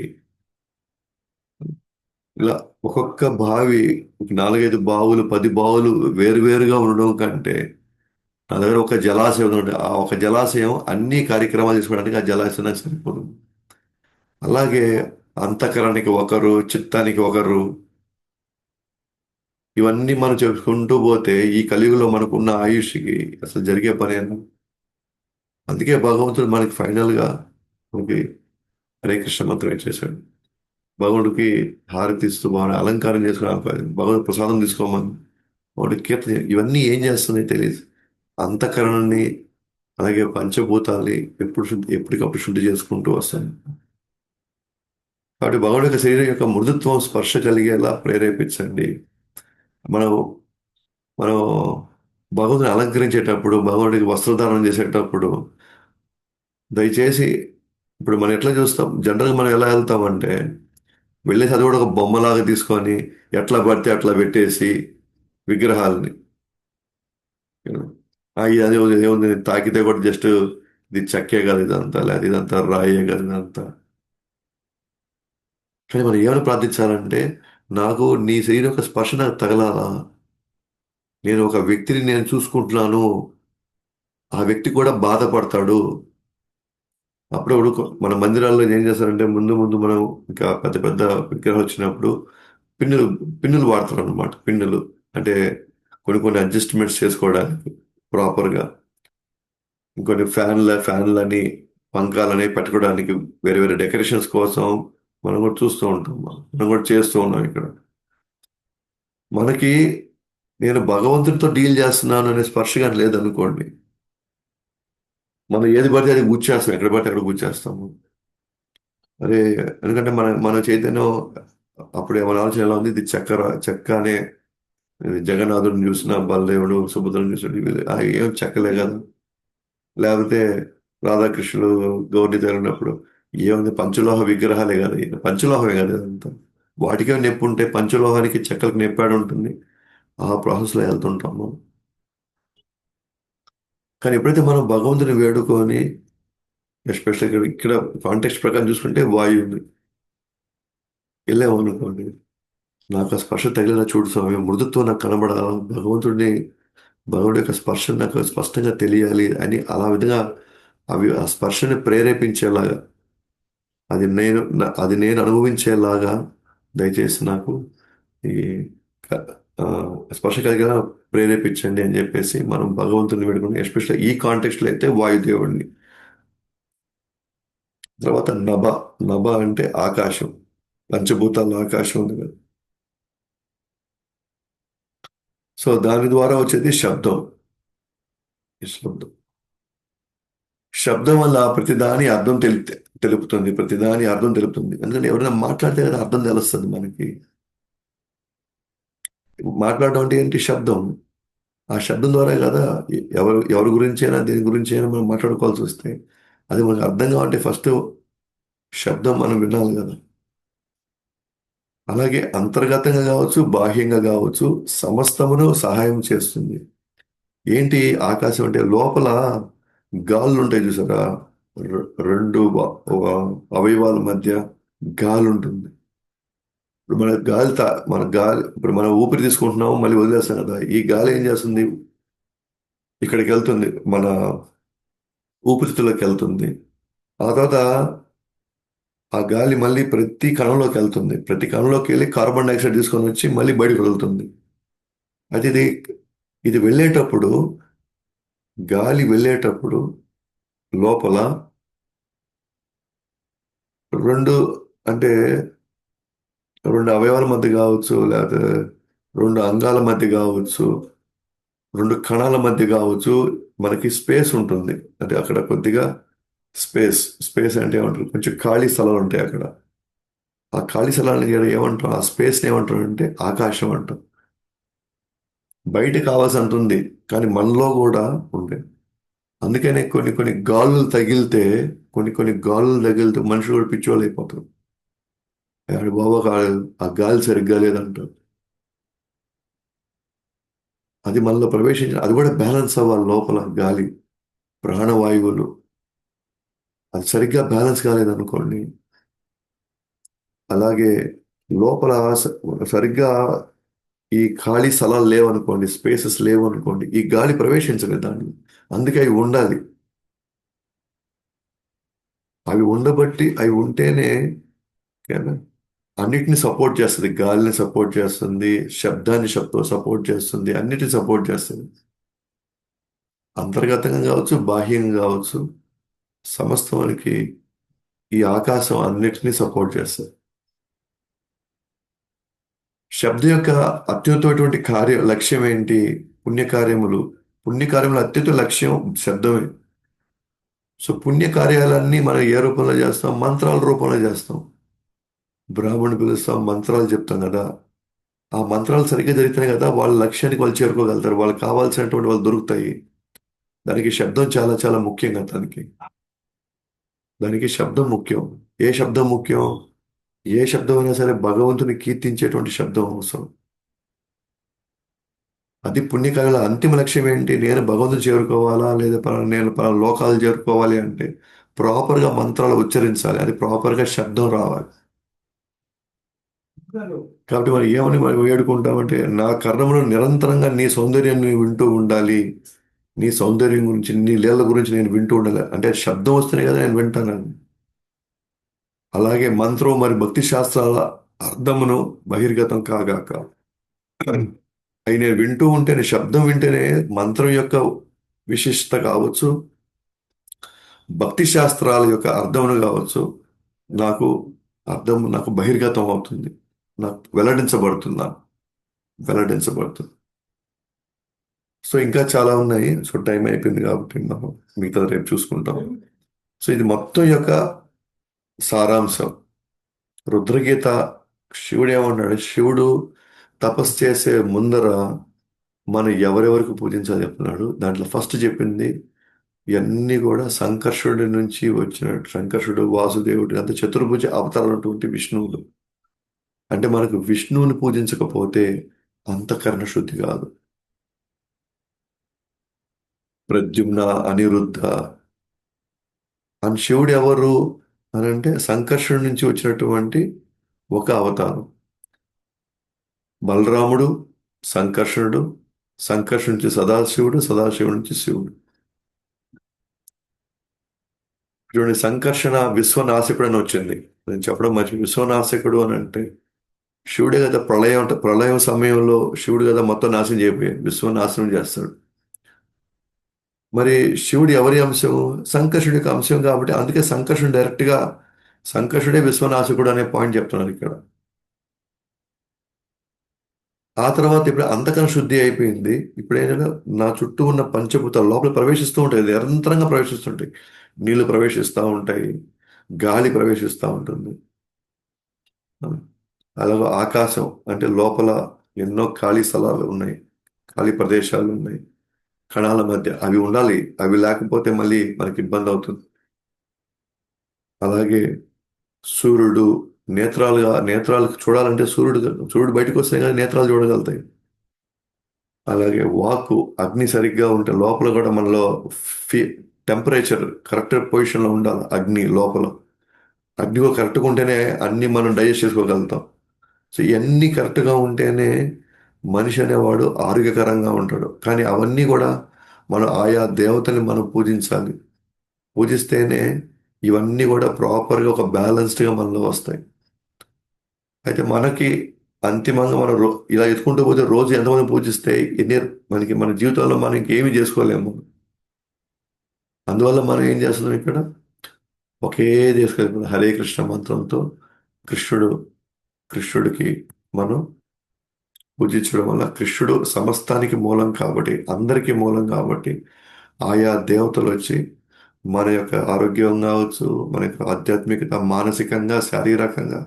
ఇలా ఒక్కొక్క బావి 4, 5 బావులు, 10 బావులు వేరువేరుగా ఉండడం కంటే నా దగ్గర ఒక జలాశయం ఉంటే ఆ ఒక జలాశయం అన్ని కార్యక్రమాలు చేసుకోవడానికి ఆ జలాశయం నాకు సరిపోతుంది. అలాగే అంతఃకరణకి ఒకరు, చిత్తానికి ఒకరు, ఇవన్నీ మనం చెప్పుకుంటూ పోతే ఈ కలియుగంలో మనకున్న ఆయుష్కి అసలు జరిగే పని అన్న. అందుకే భగవంతుడు మనకి ఫైనల్గా మనకి హరే కృష్ణ మంత్రం ఇచ్చేసాడు. భగవంతుడికి హారతి ఇస్తూ బాగా అలంకారం చేసుకుని భగవంతుడు ప్రసాదం తీసుకోమని వాడు కీర్తన ఇవన్నీ ఏం చేస్తుంది తెలియదు. అంతఃకరణని అలాగే పంచభూతాల్ని ఎప్పటికప్పుడు శుద్ధి చేసుకుంటూ వస్తాను. కాబట్టి భగవాన్ యొక్క శరీరం యొక్క మృదుత్వం స్పర్శ కలిగేలా ప్రేరేపించండి. మనం మనం భగవంతుని అలంకరించేటప్పుడు, భగవంతుడికి వస్త్రధారణ చేసేటప్పుడు దయచేసి ఇప్పుడు మనం ఎట్లా చూస్తాం, జనరల్గా మనం ఎలా వెళ్తామంటే వెళ్ళేసి అది కూడా ఒక బొమ్మలాగా తీసుకొని ఎట్లా పడితే అట్లా పెట్టేసి విగ్రహాలని అది ఏముంది తాకితే కూడా జస్ట్ ఇది చెక్కే కదా ఇదంతా, లేదా ఇదంతా రాయే కదా ఇదంతా. కానీ మనం ఏమైనా ప్రార్థించాలంటే నాకు నీ శరీరం యొక్క స్పర్శ నాకు తగలాలా, నేను ఒక వ్యక్తిని నేను చూసుకుంటున్నాను, ఆ వ్యక్తి కూడా బాధపడతాడు. అప్పుడప్పుడు మన మందిరాల్లో ఏం చేస్తారంటే ముందు ముందు మనం ఇంకా పెద్ద పెద్ద విగ్రహాలు వచ్చినప్పుడు పిన్నులు పిన్నులు వాడతారు అనమాట. పిన్నులు అంటే కొన్ని అడ్జస్ట్మెంట్స్ చేసుకోవడానికి ప్రాపర్గా, ఇంకొన్ని ఫ్యాన్లని పంకాలని పెట్టుకోవడానికి వేరే వేరే డెకరేషన్స్ కోసం మనం కూడా చూస్తూ ఉంటాం. మనం కూడా చేస్తూ ఉన్నాం ఇక్కడ. మనకి నేను భగవంతుడితో డీల్ చేస్తున్నాను అనే స్పర్శ కానీ లేదనుకోండి, మనం ఏది పడితే అది గుచ్చేస్తాం, ఎక్కడ పడితే అక్కడ గుచ్చేస్తాము. అరే, ఎందుకంటే మన మన చైతన్యం అప్పుడు మన ఆలోచన ఎలా ఉంది, ఇది చెక్క అనే ఇది జగన్నాథుడిని చూసిన బలదేవుడు సుభద్రని చూసిన ఏం చెక్కలే కదా. లేకపోతే రాధాకృష్ణులు గౌరీ జరిగినప్పుడు ఏముంది పంచలోహ విగ్రహాలే కదా, ఇది పంచలోహమే కదా ఇదంతా. వాటికే నొప్పి ఉంటే పంచలోహానికి చెక్కలకు నొప్పాడు ఉంటుంది. ఆ ప్రాసెస్లో వెళ్తుంటాం మనం. కానీ ఎప్పుడైతే మనం భగవంతుని వేడుకొని, ఎస్పెషల్ ఇక్కడ ఇక్కడ కాంటెక్స్ట్ ప్రకారం చూసుకుంటే వాయువుని వెళ్ళామనుకోండి, నాకు ఆ స్పర్శ తగిలేలా చూడు స్వామి, మృదుత్వం నాకు కనబడాలి, భగవుడి యొక్క స్పర్శ నాకు స్పష్టంగా తెలియాలి అని అలా విధంగా అవి ఆ స్పర్శని ప్రేరేపించేలాగా, అది నేను అనుభవించేలాగా దయచేసి నాకు ఈ క- ఆ, స్పర్శ కలిగేలా ప్రేరేపించండి అని చెప్పేసి మనం భగవంతుని వేడుకుని, ఎస్పెషల్లీ ఈ కాంటెక్స్ట్లో అయితే వాయుదేవుడిని. తర్వాత నభ. నభ అంటే ఆకాశం. పంచభూతాల ఆకాశం ఉంది కదా. సో దాని ద్వారా వచ్చేది శబ్దం. ఈ శబ్దం శబ్దం వల్ల ప్రతిదాని అర్థం తెలుపుతుంది, ప్రతిదాని అర్థం తెలుపుతుంది. ఎందుకంటే ఎవరైనా మాట్లాడితే కదా అర్థం తెలుస్తుంది మనకి. మాట్లాడడం అంటే ఏంటి? శబ్దం. ఆ శబ్దం ద్వారా కదా ఎవరి గురించి అయినా దేని గురించి అయినా మనం మాట్లాడుకోవాల్సి వస్తే అది మనకు అర్థం కావాలంటే ఫస్ట్ శబ్దం మనం వినాలి కదా. అలాగే అంతర్గతంగా కావచ్చు, బాహ్యంగా కావచ్చు, సమస్తమును సహాయం చేస్తుంది. ఏంటి ఆకాశం అంటే? లోపల గాళ్ళు ఉంటాయి చూసారా, రెండు అవయవాల మధ్య గాలి ఉంటుంది. ఇప్పుడు మన గాలి, ఇప్పుడు మనం ఊపిరి తీసుకుంటున్నాము మళ్ళీ వదిలేస్తాం కదా, ఈ గాలి ఏం చేస్తుంది? ఇక్కడికి వెళ్తుంది, మన ఊపిరితిత్తులోకి వెళ్తుంది. ఆ తర్వాత ఆ గాలి మళ్ళీ ప్రతి కణంలోకి వెళ్తుంది, ప్రతి కణంలోకి వెళ్ళి కార్బన్ డైఆక్సైడ్ తీసుకొని వచ్చి మళ్ళీ బయటకు వదులుతుంది. అయితే ఇది వెళ్ళేటప్పుడు, గాలి వెళ్ళేటప్పుడు లోపల రెండు, అంటే రెండు అవయవాల మధ్య కావచ్చు, లేకపోతే రెండు అంగాల మధ్య కావచ్చు, రెండు కణాల మధ్య కావచ్చు, మనకి స్పేస్ ఉంటుంది. అంటే అక్కడ కొద్దిగా స్పేస్, స్పేస్ అంటే ఏమంటారు, కొంచెం ఖాళీ స్థలాలు ఉంటాయి అక్కడ. ఆ ఖాళీ స్థలాన్ని ఏమంటాం, ఆ స్పేస్ని ఏమంటారు అంటే ఆకాశం అంటాం. బయట కావాల్సినంత ఉంది, కానీ మనలో కూడా ఉంది. అందుకనే కొన్ని కొన్ని గాలులు తగిలితే, కొన్ని గాలులు తగిలితే మనుషులు కూడా పిచ్చోళ్ళు అయిపోతారు. "ఏడు బాబా ఆ గాలి సరిగ్గా లేదంటారు." అది మనలో ప్రవేశించిన, అది కూడా బ్యాలెన్స్ అవ్వాలి లోపల గాలి, ప్రాణవాయువులు. అది సరిగ్గా బ్యాలెన్స్ కాలేదనుకోండి, అలాగే లోపల సరిగ్గా ఈ ఖాళీ స్థలాలు లేవనుకోండి, స్పేసెస్ లేవనుకోండి, ఈ గాలి ప్రవేశించలేదు దాన్ని. అందుకే అవి ఉండాలి. అవి ఉండబట్టి, అవి ఉంటేనే ఓకేనా, అన్నిటిని సపోర్ట్ చేస్తుంది. గాలిని సపోర్ట్ చేస్తుంది, శబ్దాన్ని సపోర్ట్ చేస్తుంది, అన్నిటిని సపోర్ట్ చేస్తుంది. అంతర్గతంగా కావచ్చు, బాహ్యంగా కావచ్చు, సమస్తానికి ఈ ఆకాశం అన్నిటినీ సపోర్ట్ చేస్తుంది. శబ్దం యొక్క అత్యుత్తమైనటువంటి లక్ష్యం ఏంటి? పుణ్యకార్యములు. పుణ్యకార్యముల అత్యుత్తమ లక్ష్యం శబ్దమే. సో పుణ్యకార్యాలన్నీ మనం ఏ రూపంలో చేస్తాం? మంత్రాల రూపంలో చేస్తాం. బ్రాహ్మణుని పిలుస్తాం, మంత్రాలు చెప్తాం కదా. ఆ మంత్రాలు సరిగ్గా జరిగితేనే కదా వాళ్ళ లక్ష్యానికి వాళ్ళు చేరుకోగలుగుతారు, వాళ్ళకి కావాల్సినటువంటి వాళ్ళు దొరుకుతాయి. దానికి శబ్దం చాలా చాలా ముఖ్యం కదా. దానికి శబ్దం ముఖ్యం. ఏ శబ్దం ముఖ్యం? ఏ శబ్దం అయినా సరే భగవంతుని కీర్తించేటువంటి శబ్దం అవసరం. అది పుణ్యకార్యాల అంతిమ లక్ష్యం ఏంటి? నేను భగవంతుని చేరుకోవాలా, లేదా నేను లోకాలు చేరుకోవాలి అంటే ప్రాపర్గా మంత్రాలు ఉచ్చరించాలి, అది ప్రాపర్గా శబ్దం రావాలి. కాబట్టి మరి ఏమని మనం వేడుకుంటామంటే, నా కర్ణములు నిరంతరంగా నీ సౌందర్యాన్ని వింటూ ఉండాలి, నీ సౌందర్యం గురించి, నీ లీల గురించి నేను వింటూ ఉండాలి. అంటే శబ్దం వస్తేనే కదా నేను వింటాను. అలాగే మంత్రం మరి భక్తి శాస్త్రాల అర్థమును బహిర్గతం కాగాక, అవి నేను వింటూ ఉంటేనే, శబ్దం వింటేనే మంత్రం యొక్క విశిష్టత కావచ్చు, భక్తి శాస్త్రాల యొక్క అర్థమును కావచ్చు, నాకు నాకు బహిర్గతం అవుతుంది, నాకు వెల్లడించబడుతుంది. సో ఇంకా చాలా ఉన్నాయి. సో టైం అయిపోయింది కాబట్టి మనం మిగతా రేపు చూసుకుంటాం. సో ఇది మొత్తం యొక్క సారాంశం. రుద్రగీత. శివుడు ఏమన్నాడు? శివుడు తపస్సు చేసే ముందర మనం ఎవరెవరికి పూజించాలి చెప్తున్నాడు. దాంట్లో ఫస్ట్ చెప్పింది ఇవన్నీ కూడా సంకర్షుడి నుంచి వచ్చిన సంకర్షుడు, వాసుదేవుడు అంత చతుర్భుజ అవతారాలటువంటి విష్ణువులు. అంటే మనకు విష్ణువుని పూజించకపోతే అంతఃకరణ శుద్ధి కాదు. ప్రద్యుమ్న, అనిరుద్ధ అని శివుడు ఎవరు అని అంటే సంకర్షుడి నుంచి వచ్చినటువంటి ఒక అవతారం. బలరాముడు సంకర్షణుడు, సంకర్షణ నుంచి సదాశివుడు, సదాశివుడి నుంచి శివుడు. చూడండి, సంకర్షణ విశ్వనాశకుడు అని వచ్చింది. నేను చెప్పడం మంచి విశ్వనాశకుడు అని అంటే శివుడే కదా ప్రళయం సమయంలో శివుడు కదా మొత్తం నాశనం చేయబోయాడు, విశ్వనాశనం చేస్తాడు. మరి శివుడు ఎవరి అంశం? సంకర్షుడి యొక్క అంశం కాబట్టి అందుకే సంకర్షుడు డైరెక్ట్గా సంకర్షుడే విశ్వనాశకుడు అనే పాయింట్ చెప్తున్నారు ఇక్కడ. ఆ తర్వాత ఇప్పుడు అంతకన్నా శుద్ధి అయిపోయింది. ఇప్పుడు ఏంటంటే నా చుట్టూ ఉన్న పంచభూతాలు లోపల ప్రవేశిస్తూ ఉంటాయి, నిరంతరంగా ప్రవేశిస్తుంటాయి. నీళ్లు ప్రవేశిస్తూ ఉంటాయి, గాలి ప్రవేశిస్తూ ఉంటుంది. అలాగే ఆకాశం అంటే లోపల ఎన్నో ఖాళీ స్థలాలు ఉన్నాయి, ఖాళీ ప్రదేశాలు ఉన్నాయి కణాల మధ్య. అవి ఉండాలి, అవి లేకపోతే మళ్ళీ మనకి ఇబ్బంది అవుతుంది. అలాగే సూర్యుడు, నేత్రాలు చూడాలంటే సూర్యుడు బయటకు వస్తే కానీ నేత్రాలు చూడగలుగుతాయి. అలాగే వాక్కు, అగ్ని సరిగ్గా ఉంటే లోపల కూడా మనలో ఫీ టెంపరేచర్ కరెక్ట్ పొజిషన్లో ఉండాలి. అగ్ని లోపల అగ్ని కూడా కరెక్ట్గా ఉంటేనే అన్ని మనం డైజెస్ట్ చేసుకోగలుగుతాం. సో ఇవన్నీ కరెక్ట్గా ఉంటేనే మనిషి అనేవాడు ఆరోగ్యకరంగా ఉంటాడు. కానీ అవన్నీ కూడా మనం ఆయా దేవతని మనం పూజించాలి. పూజిస్తేనే ఇవన్నీ కూడా ప్రాపర్గా ఒక బ్యాలెన్స్డ్గా మనలో వస్తాయి. అయితే మనకి అంతిమంగా మనం ఇలా ఎత్తుకుంటూ పోతే రోజు ఎంతమంది పూజిస్తే ఎన్ని మన జీవితంలో మనం ఇంకేమీ చేసుకోలేము. అందువల్ల మనం ఏం చేస్తున్నాం ఇక్కడ? ఒకే చేసుకెళ్ళిపోతాం హరే కృష్ణ మంత్రంతో కృష్ణుడు కృష్ణుడికి మనం పూజించడం వల్ల కృష్ణుడు సమస్తానికి మూలం కాబట్టి, అందరికీ మూలం కాబట్టి ఆయా దేవతలు వచ్చి మన యొక్క ఆరోగ్యం కావచ్చు, మన యొక్క ఆధ్యాత్మికత, మానసికంగా, శారీరకంగా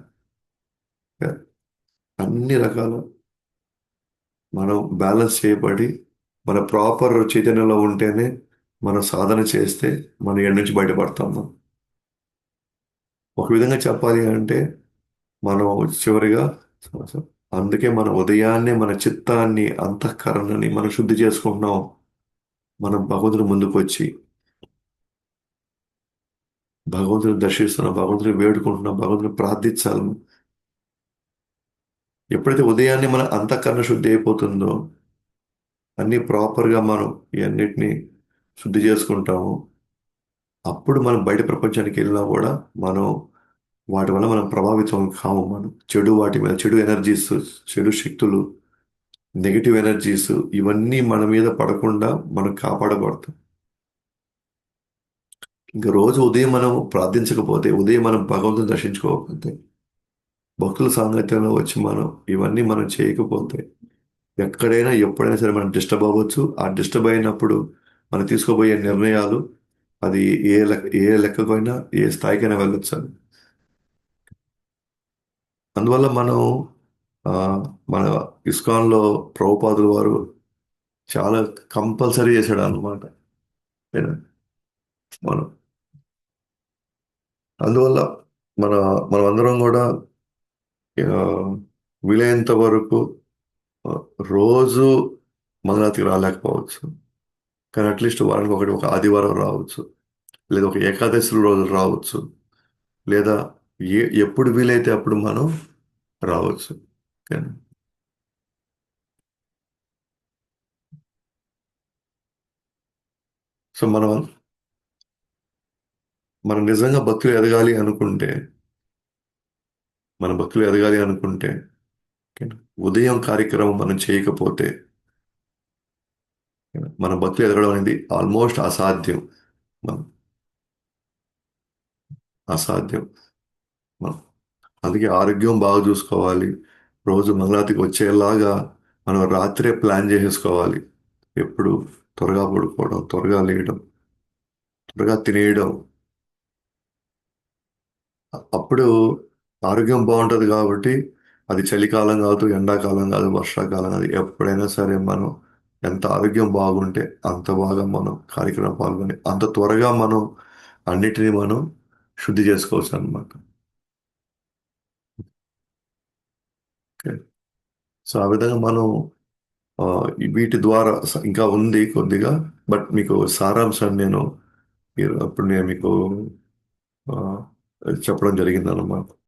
అన్ని రకాల మనం బ్యాలెన్స్ చేయబడి మన ప్రాపర్ చైతన్యంలో ఉంటేనే మనం సాధన చేస్తే మనం ఏడు నుంచి బయటపడతాం మనం. ఒక విధంగా చెప్పాలి అంటే మనం చివరిగా అందుకే మన ఉదయాన్నే మన చిత్తాన్ని, అంతఃకరణని మనం శుద్ధి చేసుకుంటున్నాం. మనం భగవంతుని ముందుకు వచ్చి భగవంతుని దర్శిస్తున్నాం, భగవంతుని వేడుకుంటున్నాం, భగవంతుని ప్రార్థించాలి. ఎప్పుడైతే ఉదయాన్నే మన అంతఃకరణ శుద్ధి అయిపోతుందో, అన్ని ప్రాపర్గా మనం ఇవన్నిటిని శుద్ధి చేసుకుంటాము, అప్పుడు మనం బయట ప్రపంచానికి వెళ్ళినా కూడా మనం వాటి వల్ల మనం ప్రభావితం కాము. మనం వాటి మీద చెడు ఎనర్జీస్, చెడు శక్తులు, నెగిటివ్ ఎనర్జీస్ ఇవన్నీ మన మీద పడకుండా మనం కాపాడబడతాం. ఇంకా రోజు ఉదయం మనం ప్రార్థించకపోతే, ఉదయం మనం భగవంతుని దర్శించుకోకపోతే, భక్తుల సాంగత్యంలో వచ్చి మనం ఇవన్నీ మనం చేయకపోతే ఎక్కడైనా ఎప్పుడైనా సరే మనం డిస్టర్బ్ అవ్వచ్చు. ఆ డిస్టర్బ్ అయినప్పుడు మనం తీసుకోబోయే నిర్ణయాలు అది ఏ లెక్కకైనా ఏ స్థాయికైనా వెళ్ళొచ్చు అది. అందువల్ల మనం ఆ, మన ఇస్కాన్లో ప్రభుపాదుల వారు చాలా కంపల్సరీ చేశాడు అన్నమాట. మనం అందువల్ల మన మనమందరం కూడా ఆ, వీలైనంత వరకు ఆ, రోజు మంగళారతికి రాలేకపోవచ్చు, కానీ అట్లీస్ట్ వారానికి ఒకటి, ఒక ఆదివారం రావచ్చు, లేదా ఒక ఏకాదశి రోజు రావచ్చు, లేదా ఎప్పుడు వీలైతే అప్పుడు మనం రావచ్చు. ఓకేనా? సో మనం నిజంగా భక్తులు ఎదగాలి అనుకుంటే, మన భక్తులు ఎదగాలి అనుకుంటే, ఓకేనా, ఉదయం కార్యక్రమం మనం చేయకపోతే మన భక్తులు ఎదగడం అనేది ఆల్మోస్ట్ అసాధ్యం. మనం అసాధ్యం. మనం అందుకే ఆరోగ్యం బాగా చూసుకోవాలి. రోజు మంగళారతికి వచ్చేలాగా మనం రాత్రే ప్లాన్ చేసేసుకోవాలి. ఎప్పుడు త్వరగా పడుకోవడం, త్వరగా లేయడం, త్వరగా తినేయడం. అప్పుడు ఆరోగ్యం బాగుంటుంది కాబట్టి అది చలికాలం కాదు, ఎండాకాలం కాదు, వర్షాకాలం కాదు, ఎప్పుడైనా సరే మనం ఎంత ఆరోగ్యం బాగుంటే అంత బాగా మనం కార్యక్రమం పాల్గొని అంత త్వరగా మనం అన్నిటినీ మనం శుద్ధి చేసుకోవచ్చు అనమాట. ఓకే. సో ఆ విధంగా మనం వీటి ద్వారా ఇంకా ఉంది కొద్దిగా, బట్ మీకు సారాంశాన్ని అప్పుడు నేను మీకు ఆ, చెప్పడం జరిగింది అన్నమాట.